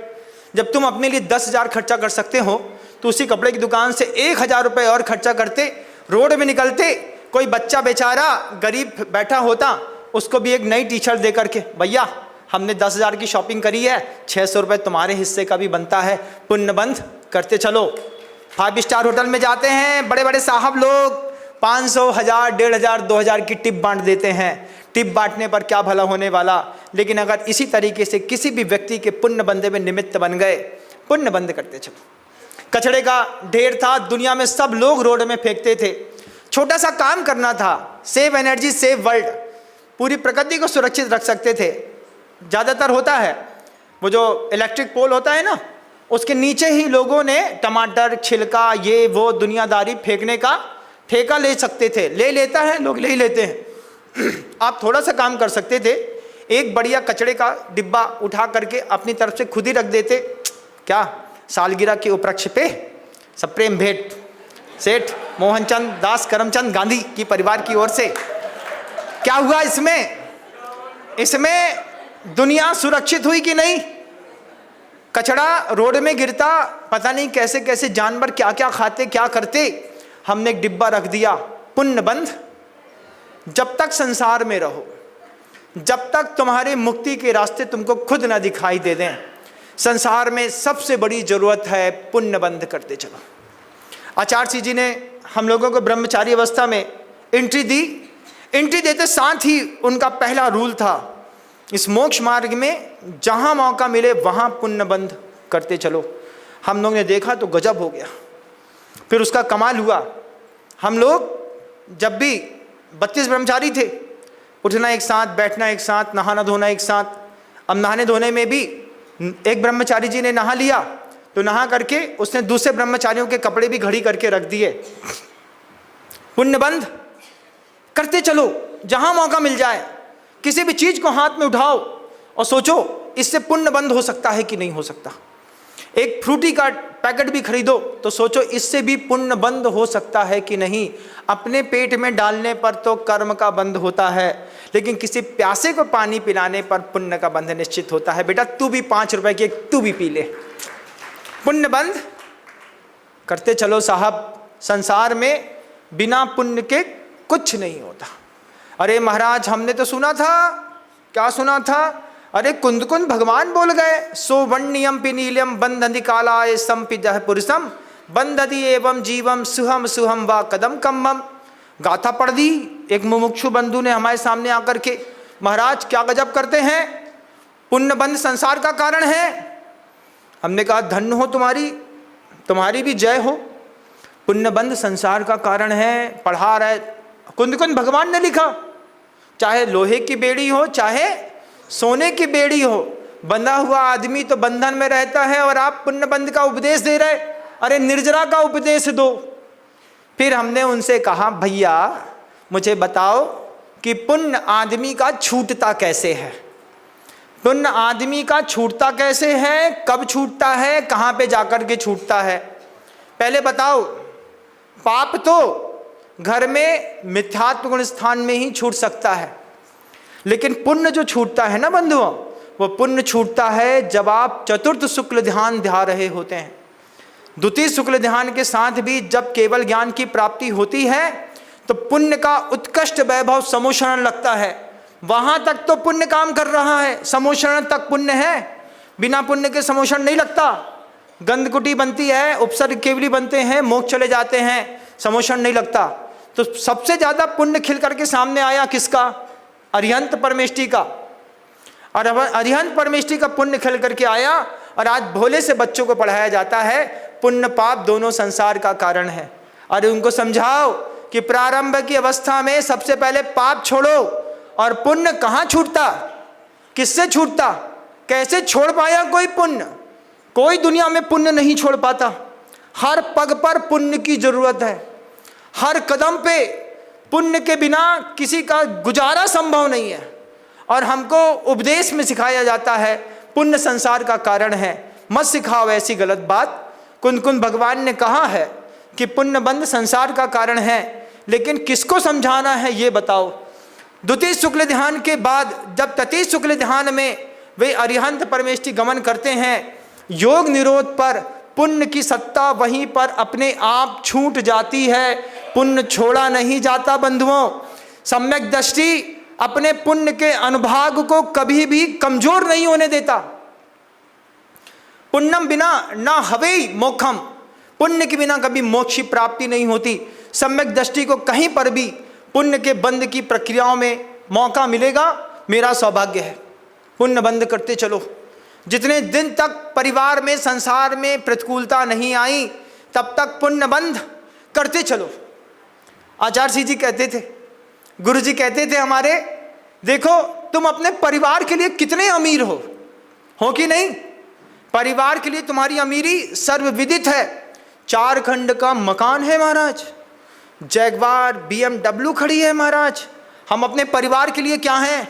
जब तुम अपने लिए 10,000 खर्चा कर सकते हो तो उसी कपड़े की दुकान से 1000 रुपये और खर्चा करते, रोड में निकलते कोई बच्चा बेचारा गरीब बैठा होता, उसको भी एक नई टी शर्ट दे करके, भैया हमने 10,000 की शॉपिंग करी है, 600 रुपये तुम्हारे हिस्से का भी बनता है, पुण्य बंद करते चलो। 5 स्टार होटल में जाते हैं, बड़े बड़े साहब लोग 500, 1000, 1500, 2000 की टिप बांट देते हैं। टिप बांटने पर क्या भला होने वाला, लेकिन अगर इसी तरीके से किसी भी व्यक्ति के पुण्य बंदे में निमित्त बन गए, पुण्य बंद करते चलो। कचड़े का ढेर था, दुनिया में सब लोग रोड में फेंकते थे, छोटा सा काम करना था, सेव एनर्जी सेव वर्ल्ड, पूरी प्रकृति को सुरक्षित रख सकते थे। ज़्यादातर होता है वो जो इलेक्ट्रिक पोल होता है ना, उसके नीचे ही लोगों ने टमाटर, छिलका, ये वो दुनियादारी फेंकने का ठेका ले सकते थे, ले लेता है लोग, ले ही लेते हैं। आप थोड़ा सा काम कर सकते थे, एक बढ़िया कचड़े का डिब्बा उठा करके अपनी तरफ से खुद ही रख देते। क्या सालगिरह के उपलक्ष्य पे सब प्रेम भेंट सेठ मोहनचंद दास करमचंद गांधी की परिवार की ओर से। क्या हुआ इसमें? इसमें दुनिया सुरक्षित हुई कि नहीं? कचड़ा रोड में गिरता, पता नहीं कैसे कैसे जानवर क्या क्या खाते क्या करते, हमने एक डिब्बा रख दिया, पुण्य बंद। जब तक संसार में रहो, जब तक तुम्हारे मुक्ति के रास्ते तुमको खुद ना दिखाई दे दें, संसार में सबसे बड़ी जरूरत है पुण्य बंद करते चलो। आचार्य जी ने हम लोगों को ब्रह्मचारी अवस्था में एंट्री दी। एंट्री देते साथ ही उनका पहला रूल था, इस मोक्ष मार्ग में जहां मौका मिले वहां पुण्य बंद करते चलो। हम लोग ने देखा तो गजब हो गया, फिर उसका कमाल हुआ। हम लोग जब भी 32 ब्रह्मचारी थे, उठना एक साथ, बैठना एक साथ, नहाना धोना एक साथ। अब नहाने धोने में भी एक ब्रह्मचारी जी ने नहा लिया तो नहा करके उसने दूसरे ब्रह्मचारियों के कपड़े भी घड़ी करके रख दिए। पुण्य बंद करते चलो, जहां मौका मिल जाए। किसी भी चीज को हाथ में उठाओ और सोचो इससे पुण्य बंद हो सकता है कि नहीं हो सकता। एक फ्रूटी का पैकेट भी खरीदो तो सोचो इससे भी पुण्य बंद हो सकता है कि नहीं। अपने पेट में डालने पर तो कर्म का बंध होता है, लेकिन किसी प्यासे को पानी पिलाने पर पुण्य का बंध निश्चित होता है। बेटा तू भी 5 रुपए की तू भी पी ले, पुण्य बंध करते चलो साहब। संसार में बिना पुण्य के कुछ नहीं होता। अरे महाराज हमने तो सुना था, क्या सुना था? अरे कुंद कुंद भगवान बोल गए, सोवण्यम पिनीलम बंधति कालाय संपिजह पुरुषम बंधति एवं जीवम सुहम सुहम व कदम कम्मम। गाथा पढ़ दी एक मुमुक्षु बंधु ने हमारे सामने आकर के, महाराज क्या गजब करते हैं, पुण्य बंध संसार का कारण है। हमने कहा धन्य हो तुम्हारी भी जय हो। पुण्य बंध संसार का कारण है, पढ़ा रहे कुंद कुंद भगवान ने लिखा। चाहे लोहे की बेड़ी हो चाहे सोने की बेड़ी हो, बंधा हुआ आदमी तो बंधन में रहता है और आप पुण्य बंध का उपदेश दे रहे। अरे निर्जरा का उपदेश दो। फिर हमने उनसे कहा भैया मुझे बताओ कि पुण्य आदमी का छूटता कैसे है, पुण्य आदमी का छूटता कैसे है, कब छूटता है, कहाँ पे जाकर के छूटता है। पहले बताओ, पाप तो घर में मिथ्यात्व गुण स्थान में ही छूट सकता है, लेकिन पुण्य जो छूटता है ना बंधुओं, वो पुण्य छूटता है जब आप चतुर्थ शुक्ल ध्यान ध्या रहे होते हैं। द्वितीय शुक्ल ध्यान के साथ भी जब केवल ज्ञान की प्राप्ति होती है तो पुण्य का उत्कृष्ट वैभव समोषण लगता है। वहां तक तो पुण्य काम कर रहा है, समोषण तक पुण्य है, बिना पुण्य के समोषण नहीं लगता। गंधकुटी बनती है, उपसर्ग केवली बनते हैं, मोक्ष चले जाते हैं, समोषण नहीं लगता। तो सबसे ज्यादा पुण्य खिल करके सामने आया किसका? अरिहंत परमेष्टि का। और अरिहंत परमेष्टि का पुण्य खिल करके आया और आज भोले से बच्चों को पढ़ाया जाता है पुण्य पाप दोनों संसार का कारण है। अरे उनको समझाओ कि प्रारंभ की अवस्था में सबसे पहले पाप छोड़ो और पुण्य कहाँ छूटता, किससे छूटता, कैसे छोड़ पाया कोई पुण्य? कोई दुनिया में पुण्य नहीं छोड़ पाता। हर पग पर पुण्य की जरूरत है, हर कदम पे पुण्य के बिना किसी का गुजारा संभव नहीं है। और हमको उपदेश में सिखाया जाता है पुण्य संसार का कारण है, मत सिखाओ ऐसी गलत बात। कुंद कुंद भगवान ने कहा है कि पुण्य बंध संसार का कारण है, लेकिन किसको समझाना है ये बताओ। द्वितीय शुक्ल ध्यान के बाद जब तृतीय शुक्ल ध्यान में वे अरिहंत परमेष्टि गमन करते हैं, योग निरोध पर पुण्य की सत्ता वहीं पर अपने आप छूट जाती है, पुण्य छोड़ा नहीं जाता बंधुओं। सम्यक दृष्टि अपने पुण्य के अनुभाग को कभी भी कमजोर नहीं होने देता। पुण्यम बिना ना हवे मोक्षम, पुण्य के बिना कभी मोक्ष की प्राप्ति नहीं होती। सम्यक दृष्टि को कहीं पर भी पुण्य के बंध की प्रक्रियाओं में मौका मिलेगा, मेरा सौभाग्य है। पुण्य बंद करते चलो। जितने दिन तक परिवार में संसार में प्रतिकूलता नहीं आई तब तक पुण्य बंद करते चलो। आचार्य सिंह जी कहते थे, गुरु जी कहते थे हमारे, देखो तुम अपने परिवार के लिए कितने अमीर हो कि नहीं? परिवार के लिए तुम्हारी अमीरी सर्वविदित है। 4 खंड का मकान है महाराज, जैगवार BMW खड़ी है महाराज। हम अपने परिवार के लिए क्या हैं?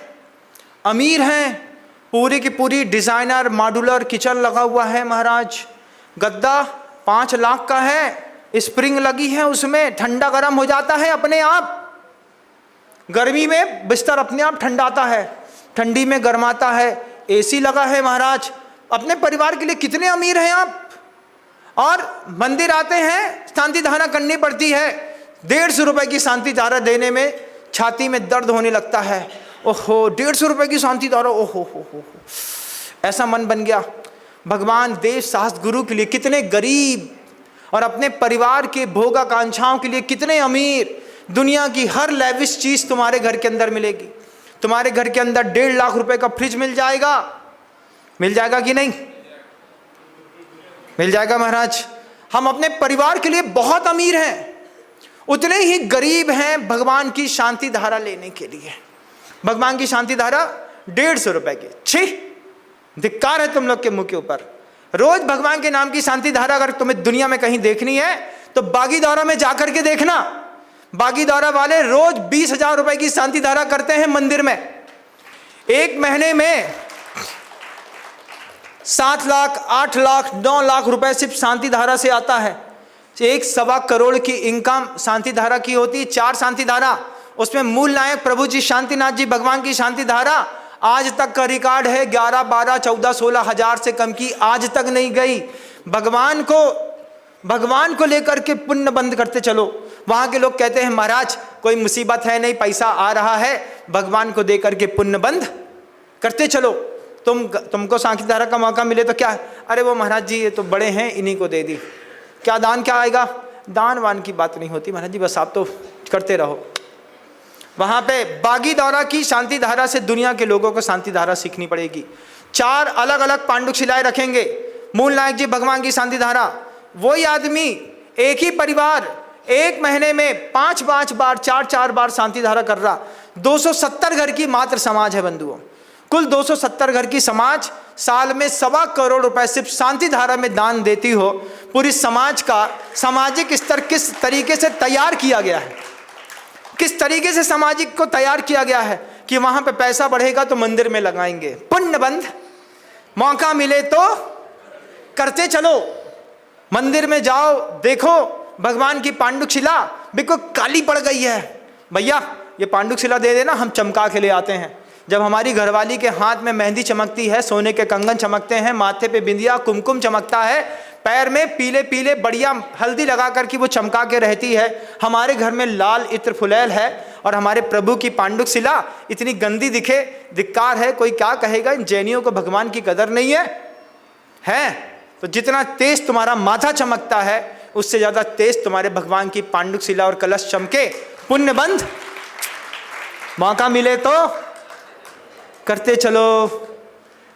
अमीर हैं। पूरी की पूरी डिजाइनर मॉड्यूलर किचन लगा हुआ है महाराज। गद्दा 5 लाख का है, स्प्रिंग लगी है उसमें, ठंडा गर्म हो जाता है अपने आप। गर्मी में बिस्तर अपने आप ठंडाता है, ठंडी में गर्माता है, AC लगा है महाराज। अपने परिवार के लिए कितने अमीर हैं आप। और मंदिर आते हैं, शांति धारा करनी पड़ती है। 150 रुपए की शांति धारा देने में छाती में दर्द होने लगता है। ओहो 150 रुपए की शांति धारा, ओहो हो, ऐसा मन बन गया। भगवान देव शास्त्र गुरु के लिए कितने गरीब और अपने परिवार के भोगाकांक्षाओं के लिए कितने अमीर। दुनिया की हर लेविश चीज तुम्हारे घर के अंदर मिलेगी। तुम्हारे घर के अंदर 1.5 लाख रुपए का फ्रिज मिल जाएगा कि नहीं? मिल जाएगा महाराज। हम अपने परिवार के लिए बहुत अमीर हैं, उतने ही गरीब हैं भगवान की शांति धारा लेने के लिए। भगवान की शांति धारा 150 रुपए की, छी धिक्कार है तुम लोग के मुंह के ऊपर। रोज भगवान के नाम की शांति धारा अगर तुम्हें दुनिया में कहीं देखनी है तो बागी दौरा में जाकर के देखना। बागी दौरा वाले रोज 20,000 रुपए की शांति धारा करते हैं मंदिर में। एक महीने में 7 लाख, 8 लाख, 9 लाख रुपए सिर्फ शांति धारा से आता है। 1.25 करोड़ की इनकम शांति धारा की होती है। 4 शांति धारा, उसमें मूल नायक प्रभु जी शांतिनाथ जी भगवान की शांति धारा आज तक का रिकॉर्ड है 11, 12, 14, 16 हजार से कम की आज तक नहीं गई। भगवान को लेकर के पुण्य बंद करते चलो। वहां के लोग कहते हैं महाराज कोई मुसीबत है नहीं, पैसा आ रहा है, भगवान को दे करके पुण्य बंद करते चलो। तुमको शांति धारा का मौका मिले तो क्या, अरे वो महाराज जी ये तो बड़े हैं इन्हीं को दे दी, क्या दान क्या आएगा, दान वान की बात नहीं होती महाराज जी, बस आप तो करते रहो। वहां पे बागी दौरा की शांति धारा से दुनिया के लोगों को शांति धारा सीखनी पड़ेगी। 4 अलग अलग पांडुक शिलाएं रखेंगे, मूल नायक जी भगवान की शांति धारा। वही आदमी एक ही परिवार एक महीने में 5-5 बार 4-4 बार शांति धारा कर रहा। 270 घर की मात्र समाज है बंधुओं, कुल 270 घर की समाज साल में 1.25 करोड़ रुपए सिर्फ शांति धारा में दान देती हो। पूरी समाज का सामाजिक स्तर किस तरीके से तैयार किया गया है, किस तरीके से सामाजिक को तैयार किया गया है कि वहां पे पैसा बढ़ेगा तो मंदिर में लगाएंगे। पुण्य बंद, मौका मिले तो करते चलो। मंदिर में जाओ, देखो भगवान की पांडुक शिला बिल्कुल काली पड़ गई है, भैया ये पांडुक शिला दे देना, हम चमका के ले आते हैं। जब हमारी घरवाली के हाथ में मेहंदी चमकती है, सोने के कंगन चमकते हैं, माथे पे बिंदिया कुमकुम चमकता है, पैर में पीले पीले बढ़िया हल्दी लगा कर की वो चमका के रहती है, हमारे घर में लाल इत्र फुलैल है और हमारे प्रभु की पांडुक शिला इतनी गंदी दिखे, धिक्कार है। कोई क्या कहेगा, इन जैनियों को भगवान की कदर नहीं है। तो जितना तेज तुम्हारा माथा चमकता है उससे ज्यादा तेज तुम्हारे भगवान की पांडुक शिला और कलश चमके। पुण्य बंद, मौका मिले तो करते चलो।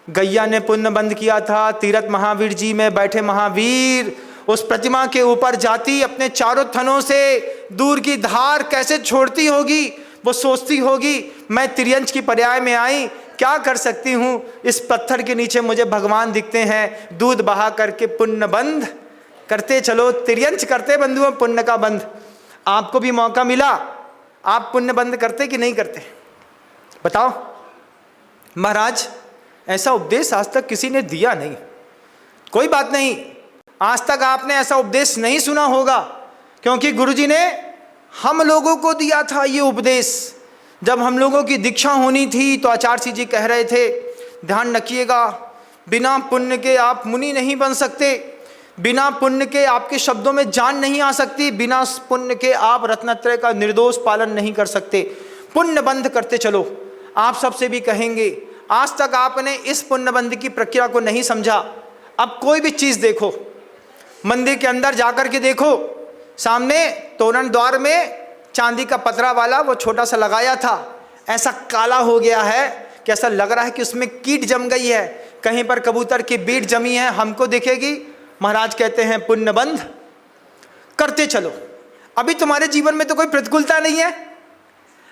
गैया ने पुण्य बंद किया था, तीरथ महावीर जी में बैठे महावीर उस प्रतिमा के ऊपर जाती, अपने चारों थनों से दूर की धार कैसे छोड़ती होगी। वो सोचती होगी मैं तिर्यंच की पर्याय में आई, क्या कर सकती हूं, इस पत्थर के नीचे मुझे भगवान दिखते हैं। दूध बहा करके पुण्य बंद करते चलो। तिर्यंच करते बंधुओं पुण्य का बंद। आपको भी मौका मिला, आप पुण्य बंद करते कि नहीं करते, बताओ। महाराज ऐसा उपदेश आज तक किसी ने दिया नहीं, कोई बात नहीं, आज तक आपने ऐसा उपदेश नहीं सुना होगा, क्योंकि गुरुजी ने हम लोगों को दिया था ये उपदेश। जब हम लोगों की दीक्षा होनी थी तो आचार्य जी कह रहे थे, ध्यान रखिएगा, बिना पुण्य के आप मुनि नहीं बन सकते, बिना पुण्य के आपके शब्दों में जान नहीं आ सकती, बिना पुण्य के आप रत्नत्रय का निर्दोष पालन नहीं कर सकते। पुण्य बंध करते चलो। आप सबसे भी कहेंगे, आज तक आपने इस पुण्य बंध की प्रक्रिया को नहीं समझा। अब कोई भी चीज़ देखो, मंदिर के अंदर जाकर के देखो, सामने तोरण द्वार में चांदी का पतरा वाला वो छोटा सा लगाया था, ऐसा काला हो गया है कि ऐसा लग रहा है कि उसमें कीट जम गई है, कहीं पर कबूतर की बीट जमी है, हमको दिखेगी। महाराज कहते हैं पुण्य बंध करते चलो। अभी तुम्हारे जीवन में तो कोई प्रतिकूलता नहीं है,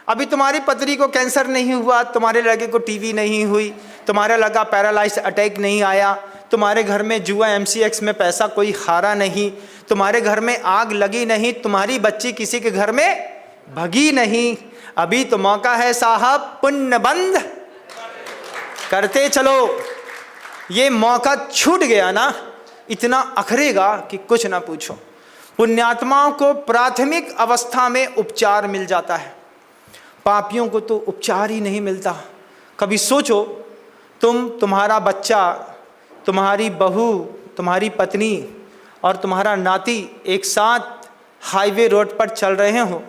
अभी तुम्हारी पत्नी को कैंसर नहीं हुआ, तुम्हारे लड़के को टीबी नहीं हुई, तुम्हारा लड़का पैरालाइज अटैक नहीं आया, तुम्हारे घर में जुआ MCX में पैसा कोई हारा नहीं, तुम्हारे घर में आग लगी नहीं, तुम्हारी बच्ची किसी के घर में भगी नहीं। अभी तो मौका है साहब, पुण्य बंद करते चलो। ये मौका छूट गया ना, इतना अखरेगा कि कुछ ना पूछो। पुण्यात्माओं को प्राथमिक अवस्था में उपचार मिल जाता है, पापियों को तो उपचार ही नहीं मिलता। कभी सोचो, तुम्हारा बच्चा, तुम्हारी बहू, तुम्हारी पत्नी और तुम्हारा नाती एक साथ हाईवे रोड पर चल रहे हो,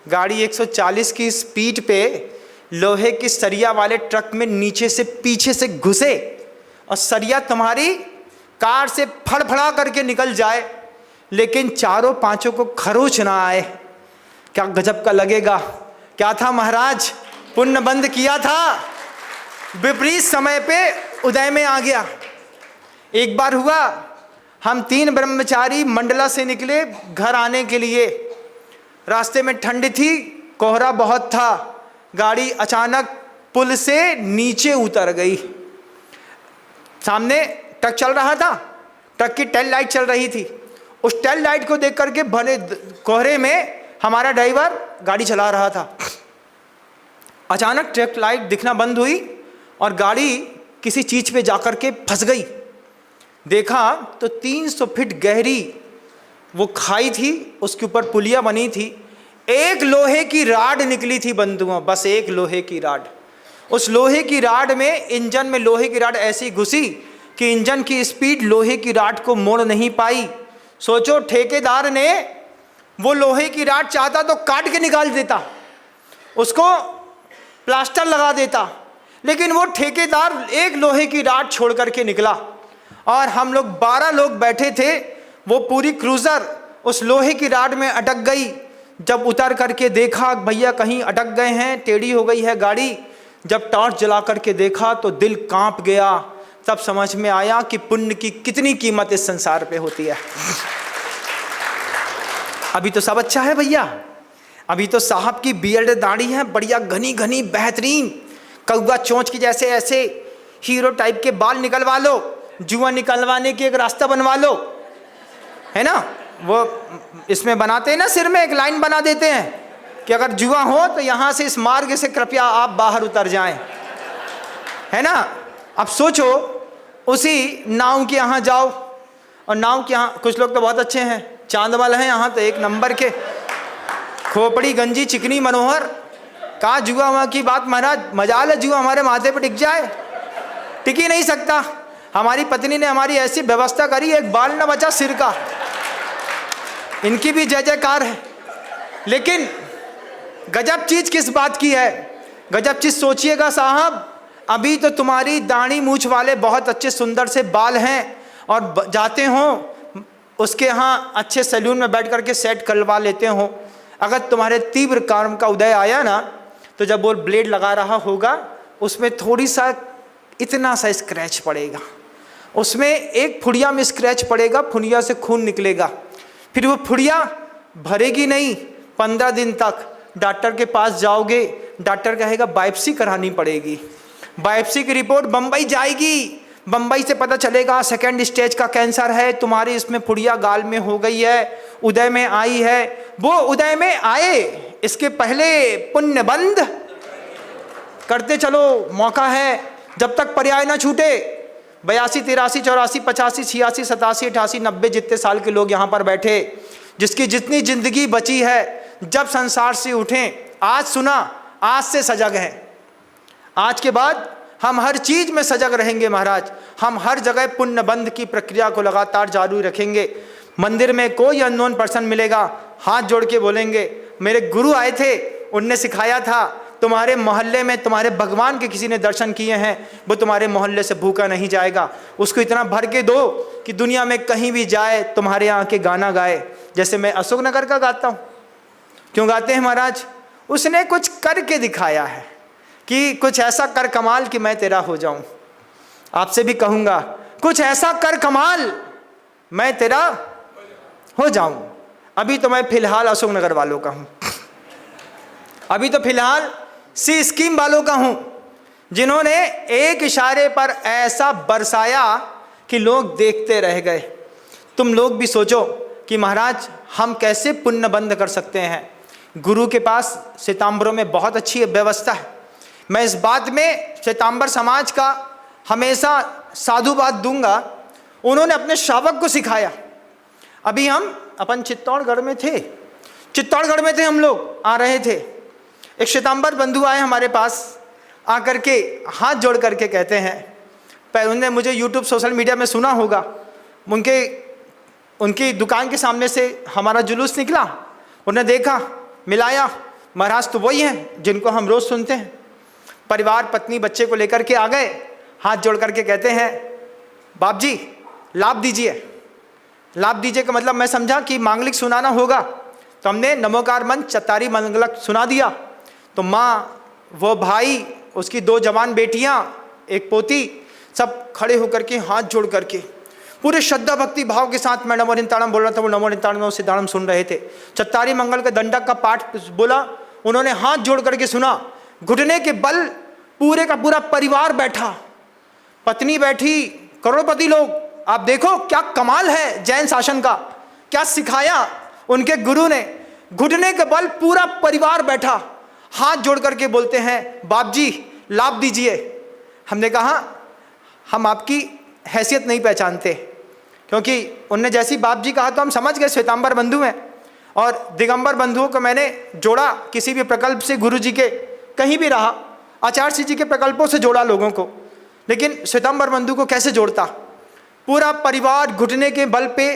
गाड़ी 140 की स्पीड पे लोहे की सरिया वाले ट्रक में नीचे से पीछे से घुसे और सरिया तुम्हारी कार से फड़फड़ा करके निकल जाए, लेकिन चारों पांचों को खरोच ना आए, क्या गजब का लगेगा। क्या था महाराज, पुण्य बंद किया था, विपरीत समय पे उदय में आ गया। एक बार हुआ, हम 3 ब्रह्मचारी मंडला से निकले घर आने के लिए, रास्ते में ठंड थी, कोहरा बहुत था, गाड़ी अचानक पुल से नीचे उतर गई। सामने ट्रक चल रहा था, ट्रक की टेल लाइट चल रही थी, उस टेल लाइट को देख करके भले कोहरे में हमारा ड्राइवर गाड़ी चला रहा था। अचानक ट्रक लाइट दिखना बंद हुई, और गाड़ी किसी चीज़ पे जाकर के फंस गई। देखा तो 300 फीट गहरी वो खाई थी, उसके ऊपर पुलिया बनी थी, एक लोहे की राड निकली थी बंधुओं, बस एक लोहे की राड। उस लोहे की राड में, इंजन में लोहे की राड ऐसी घुसी कि इंजन की स्पीड लोहे की राड को मोड़ नहीं पाई। सोचो, ठेकेदार ने वो लोहे की राड चाहता तो काट के निकाल देता, उसको प्लास्टर लगा देता, लेकिन वो ठेकेदार एक लोहे की राड छोड़ करके निकला। और हम लोग 12 लोग बैठे थे, वो पूरी क्रूज़र उस लोहे की राड में अटक गई। जब उतर करके देखा भैया कहीं अटक गए हैं, टेढ़ी हो गई है गाड़ी, जब टॉर्च जला करके देखा तो दिल कांप गया। तब समझ में आया कि पुण्य की कितनी कीमत इस संसार पे होती है। अभी तो सब अच्छा है भैया, अभी तो साहब की बियर्ड दाढ़ी है, बढ़िया घनी घनी बेहतरीन, कौवा चोंच की जैसे ऐसे हीरो टाइप के बाल निकलवा लो, जुआ निकलवाने की एक रास्ता बनवा लो, है ना। वो इसमें बनाते हैं ना, सिर में एक लाइन बना देते हैं कि अगर जुआ हो तो यहाँ से इस मार्ग से कृपया आप बाहर उतर जाएं, है ना। अब सोचो, उसी नाव के यहाँ जाओ, और नाव के यहाँ कुछ लोग तो बहुत अच्छे हैं, चांदवाल हैं यहाँ तो एक नंबर के, खोपड़ी गंजी चिकनी मनोहर, कहाँ जुआ वहाँ की बात महाराज, मजाल है जुआ हमारे माथे पे टिक जाए, टिक ही नहीं सकता। हमारी पत्नी ने हमारी ऐसी व्यवस्था करी, एक बाल ना बचा सिर का, इनकी भी जय जयकार है। लेकिन गजब चीज किस बात की है, गजब चीज सोचिएगा साहब, अभी तो तुम्हारी दाढ़ी मूछ वाले बहुत अच्छे सुंदर से बाल हैं, और जाते हो उसके यहाँ अच्छे सैलून में बैठ करके सेट करवा लेते हो। अगर तुम्हारे तीव्र काम का उदय आया ना, तो जब वो ब्लेड लगा रहा होगा, उसमें थोड़ी सा इतना सा स्क्रैच पड़ेगा, उसमें एक फुड़िया में स्क्रैच पड़ेगा, फुड़िया से खून निकलेगा, फिर वो फुड़िया भरेगी नहीं। 15 दिन तक डॉक्टर के पास जाओगे, डॉक्टर कहेगा बायोप्सी करानी पड़ेगी, बायोप्सी की रिपोर्ट बम्बई जाएगी, बम्बई से पता चलेगा 2nd स्टेज का कैंसर है, तुम्हारी इसमें फुड़िया गाल में हो गई है, उदय में आई है। वो उदय में आए इसके पहले पुण्य बंद करते चलो, मौका है जब तक पर्याय ना छूटे। 82, 83, 84, 85, 86, 87, 88, 90 जितने साल के लोग यहाँ पर बैठे, जिसकी जितनी जिंदगी बची है, जब संसार से उठें, आज सुना, आज से सजग हैं। आज के बाद हम हर चीज में सजग रहेंगे महाराज, हम हर जगह पुण्य बंध की प्रक्रिया को लगातार जारी रखेंगे। मंदिर में कोई अननोन पर्सन मिलेगा, हाथ जोड़ के बोलेंगे मेरे गुरु आए थे, उनने सिखाया था, तुम्हारे मोहल्ले में तुम्हारे भगवान के किसी ने दर्शन किए हैं, वो तुम्हारे मोहल्ले से भूखा नहीं जाएगा, उसको इतना भर के दो कि दुनिया में कहीं भी जाए तुम्हारे यहाँ के गाना गाए। जैसे मैं अशोकनगर का गाता हूँ, क्यों गाते हैं महाराज, उसने कुछ करके दिखाया है कि कुछ ऐसा कर कमाल कि मैं तेरा हो जाऊं। आपसे भी कहूंगा, कुछ ऐसा कर कमाल मैं तेरा हो जाऊं। अभी तो मैं फिलहाल अशोकनगर वालों का हूं, अभी तो फिलहाल सी स्कीम वालों का हूं, जिन्होंने एक इशारे पर ऐसा बरसाया कि लोग देखते रह गए। तुम लोग भी सोचो कि महाराज हम कैसे पुण्य बंद कर सकते हैं। गुरु के पास श्वेतांबरों में बहुत अच्छी व्यवस्था है। मैं इस बात में श्वेतांबर समाज का हमेशा साधुवाद दूंगा, उन्होंने अपने श्रावक को सिखाया। अभी हम अपन चित्तौड़गढ़ में थे, हम लोग आ रहे थे, एक श्वेतांबर बंधु आए हमारे पास, आकर के हाथ जोड़ करके कहते हैं, पहले उन्होंने मुझे यूट्यूब सोशल मीडिया में सुना होगा, उनकी दुकान के सामने से हमारा जुलूस निकला, उन्हें देखा, मिलाया, महाराज तो वही हैं जिनको हम रोज़ सुनते हैं। परिवार पत्नी बच्चे को लेकर के आ गए, हाथ जोड़ करके कहते हैं बाप जी लाभ दीजिए। लाभ दीजिए का मतलब मैं समझा कि मांगलिक सुनाना होगा, तो हमने नमोकार मंत्र चतारी मंगलक सुना दिया। तो माँ, वो भाई, उसकी 2 जवान बेटियाँ, एक पोती, सब खड़े होकर के हाथ जोड़ करके पूरे श्रद्धा भक्ति भाव के साथ मैं नमो निंताणम बोल रहा था, वो नमो निंताणम सिद्धाणम सुन रहे थे। चत्तारी मंगल के दंडक का पाठ बोला, उन्होंने हाथ जोड़ करके सुना। घुटने के बल पूरे का पूरा परिवार बैठा, पत्नी बैठी, करोड़पति लोग। आप देखो क्या कमाल है जैन शासन का, क्या सिखाया उनके गुरु ने। घुटने के बल पूरा परिवार बैठा, हाथ जोड़ करके बोलते हैं बाप जी लाभ दीजिए। हमने कहा हम आपकी हैसियत नहीं पहचानते, क्योंकि उनने जैसी बाप जी कहा तो हम समझ गए श्वेतांबर बंधु हैं। और दिगंबर बंधुओं को मैंने जोड़ा किसी भी प्रकल्प से, गुरु जी के कहीं भी रहा, आचार्य श्री जी के प्रकल्पों से जोड़ा लोगों को, लेकिन श्वेतांबर बंधु को कैसे जोड़ता। पूरा परिवार घुटने के बल पे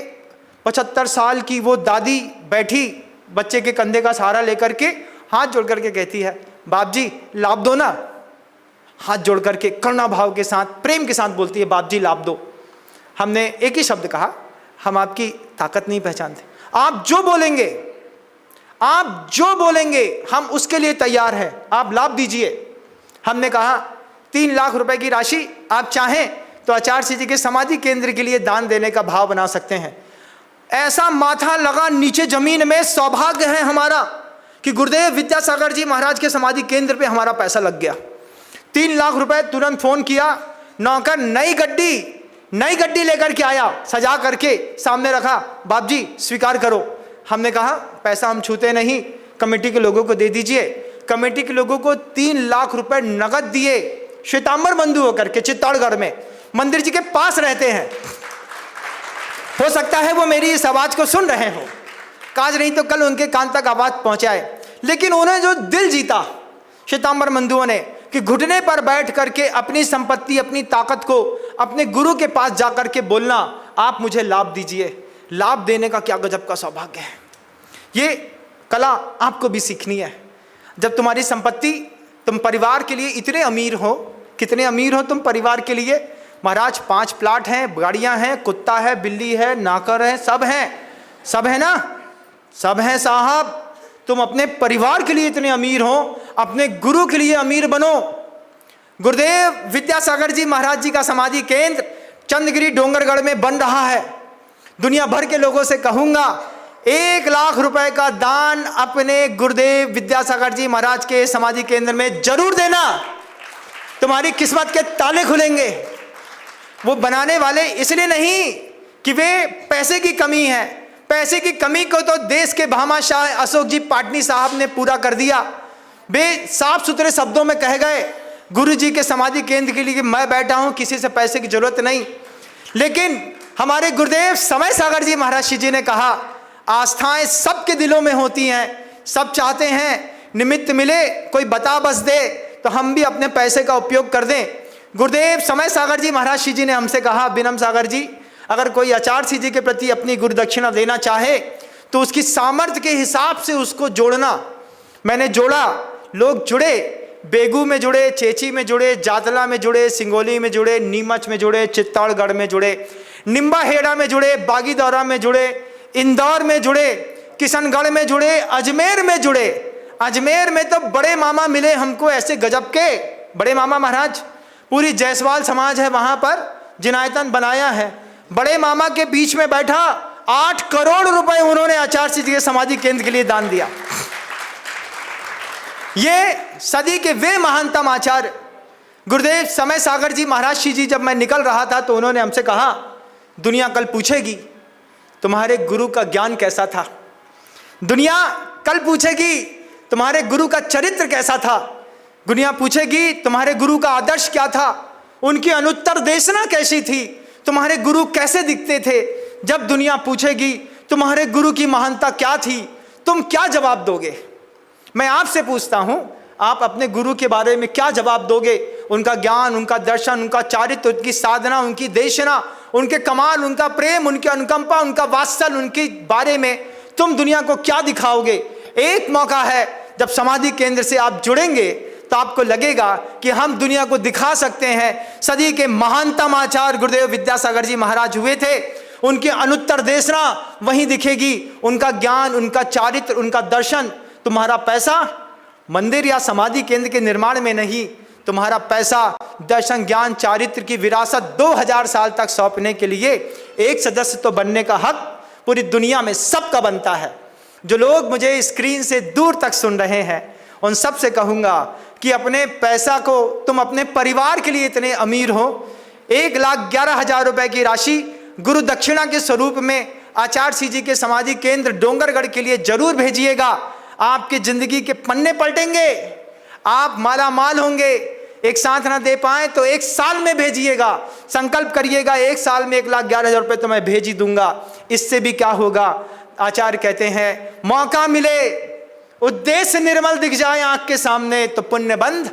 75 साल की वो दादी बैठी बच्चे के कंधे का सहारा लेकर के, हाथ जोड़ करके कहती है, बाप जी लाभ दो ना। हाथ जोड़ करके करुणा भाव के साथ, प्रेम के साथ बोलती है, बाप जी लाभ दो। हमने एक ही शब्द कहा, हम आपकी ताकत नहीं पहचानते, आप जो बोलेंगे, आप जो बोलेंगे हम उसके लिए तैयार हैं, आप लाभ दीजिए। हमने कहा 3 लाख रुपए की राशि आप चाहें तो आचार्य श्री जी के समाधि केंद्र के लिए दान देने का भाव बना सकते हैं। ऐसा माथा लगा नीचे जमीन में, सौभाग्य है हमारा कि गुरुदेव विद्यासागर जी महाराज के समाधि केंद्र पे हमारा पैसा लग गया। 3 लाख रुपए तुरंत फोन किया, नौकर नई गड्डी लेकर के आया, सजा करके सामने रखा, बाप जी स्वीकार करो। हमने कहा पैसा हम छूते नहीं, कमेटी के लोगों को दे दीजिए। कमेटी के लोगों को 3 लाख रुपए नगद दिए, श्वेतांबर बंधु होकर के चित्तौड़गढ़ में मंदिर जी के पास रहते हैं। हो सकता है वो मेरी इस आवाज को सुन रहे हो, काज नहीं तो कल उनके कान तक आवाज पहुंचाए। लेकिन उन्हें जो दिल जीता श्वेतांबर बंधुओं ने, कि घुटने पर बैठ करके अपनी संपत्ति, अपनी ताकत को अपने गुरु के पास जाकर के बोलना, आप मुझे लाभ दीजिए। लाभ देने का क्या गजब का सौभाग्य है। ये कला आपको भी सीखनी है। जब तुम्हारी संपत्ति, तुम परिवार के लिए इतने अमीर हो, कितने अमीर हो तुम परिवार के लिए। महाराज 5 प्लाट हैं, गाड़ियां हैं, कुत्ता है, बिल्ली है, नौकर है, सब है ना, सब है साहब। तुम अपने परिवार के लिए इतने अमीर हो, अपने गुरु के लिए अमीर बनो। गुरुदेव विद्यासागर जी महाराज जी का समाधि केंद्र चंद्रगिरी डोंगरगढ़ में बन रहा है। दुनिया भर के लोगों से कहूंगा 1 लाख रुपए का दान अपने गुरुदेव विद्यासागर जी महाराज के समाधि केंद्र में जरूर देना, तुम्हारी किस्मत के ताले खुलेंगे। वो बनाने वाले इसलिए नहीं कि वे पैसे की कमी है, पैसे की कमी को तो देश के भामाशाह अशोक जी पाटनी साहब ने पूरा कर दिया। वे साफ सुथरे शब्दों में कह गए गुरु जी के समाधि केंद्र के लिए कि मैं बैठा हूं, किसी से पैसे की जरूरत नहीं। लेकिन हमारे गुरुदेव समय सागर जी महाराज जी ने कहा, आस्थाएं सबके दिलों में होती हैं, सब चाहते हैं निमित्त मिले, कोई बता बस दे तो हम भी अपने पैसे का उपयोग कर दें। गुरुदेव समय सागर जी महाराज जी ने हमसे कहा, बिनम सागर जी, अगर कोई आचार्य जी के प्रति अपनी गुरु दक्षिणा देना चाहे तो उसकी सामर्थ्य के हिसाब से उसको जोड़ना। मैंने जोड़ा, लोग जुड़े, बेगू में जुड़े, चेची में जुड़े, जातला में जुड़े, सिंगोली में जुड़े, नीमच में जुड़े, चित्तौड़गढ़ में जुड़े, निम्बाहेड़ा में जुड़े, बागीदौरा में जुड़े, इंदौर में जुड़े, किशनगढ़ में जुड़े, अजमेर में जुड़े। अजमेर में तो बड़े मामा मिले हमको, ऐसे गजब के बड़े मामा महाराज। पूरी जायसवाल समाज है वहां पर, जिनायतन बनाया है। बड़े मामा के बीच में बैठा 8 करोड़ रुपए उन्होंने आचार्य जी के समाधि केंद्र के लिए दान दिया। ये सदी के वे महानतम आचार्य गुरुदेव समय सागर जी महाराज जी, जब मैं निकल रहा था तो उन्होंने हमसे कहा, दुनिया कल पूछेगी तुम्हारे गुरु का ज्ञान कैसा था, दुनिया कल पूछेगी तुम्हारे गुरु का चरित्र कैसा था, दुनिया पूछेगी तुम्हारे गुरु का आदर्श क्या था, उनकी अनुत्तर देशना कैसी थी, तुम्हारे गुरु कैसे दिखते थे। जब दुनिया पूछेगी तुम्हारे गुरु की महानता क्या थी, तुम क्या जवाब दोगे। मैं आपसे पूछता हूं, आप अपने गुरु के बारे में क्या जवाब दोगे। उनका ज्ञान, उनका दर्शन, उनका चारित्र, उनकी साधना, उनकी देशना, उनके कमाल, उनका प्रेम, उनकी अनुकंपा, उनका वात्सल्य, उनके बारे में तुम दुनिया को क्या दिखाओगे। एक मौका है, जब समाधि केंद्र से आप जुड़ेंगे तो आपको लगेगा कि हम दुनिया को दिखा सकते हैं। सदी के महानतम आचार्य गुरुदेव विद्यासागर जी महाराज हुए थे, उनकी अनुत्तर देशना वहीं दिखेगी, उनका ज्ञान, उनका चारित्र, उनका दर्शन। तुम्हारा पैसा मंदिर या समाधि केंद्र के निर्माण में नहीं, तुम्हारा पैसा दर्शन, ज्ञान, चारित्र की विरासत 2000 साल तक सौंपने के लिए एक सदस्य तो बनने का हक पूरी दुनिया में सबका बनता है। जो लोग मुझे स्क्रीन से दूर तक सुन रहे हैं, उन सब से कहूँगा कि अपने पैसा को, तुम अपने परिवार के लिए इतने अमीर हो, 1,11,000 रुपए की राशि गुरु दक्षिणा के स्वरूप में आचार्य जी के समाधि केंद्र डोंगरगढ़ के लिए जरूर भेजिएगा। आपकी जिंदगी के पन्ने पलटेंगे, आप माला माल होंगे। एक साथ ना दे पाए तो 1 साल में भेजिएगा, संकल्प करिएगा 1 साल में 1,11,000 रुपये तो मैं भेज ही दूंगा। इससे भी क्या होगा, आचार्य कहते हैं मौका मिले, उद्देश्य निर्मल दिख जाए आंख के सामने तो पुण्य बंद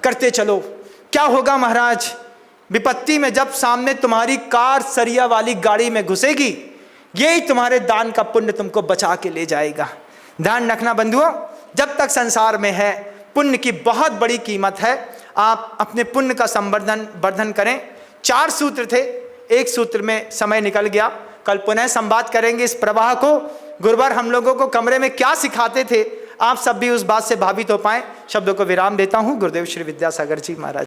करते चलो। क्या होगा महाराज, विपत्ति में जब सामने तुम्हारी कार सरिया वाली गाड़ी में घुसेगी, यही तुम्हारे दान का पुण्य तुमको बचा के ले जाएगा। ध्यान रखना बंधुओं, जब तक संसार में है पुण्य की बहुत बड़ी कीमत है। आप अपने पुण्य का संवर्धन करें। 4 सूत्र थे, एक सूत्र में समय निकल गया। कल पुनः संवाद करेंगे इस प्रवाह को। गुरुवार हम लोगों को कमरे में क्या सिखाते थे, आप सब भी उस बात से भावित हो पाए। शब्दों को विराम देता हूं। गुरुदेव श्री विद्यासागर जी महाराज।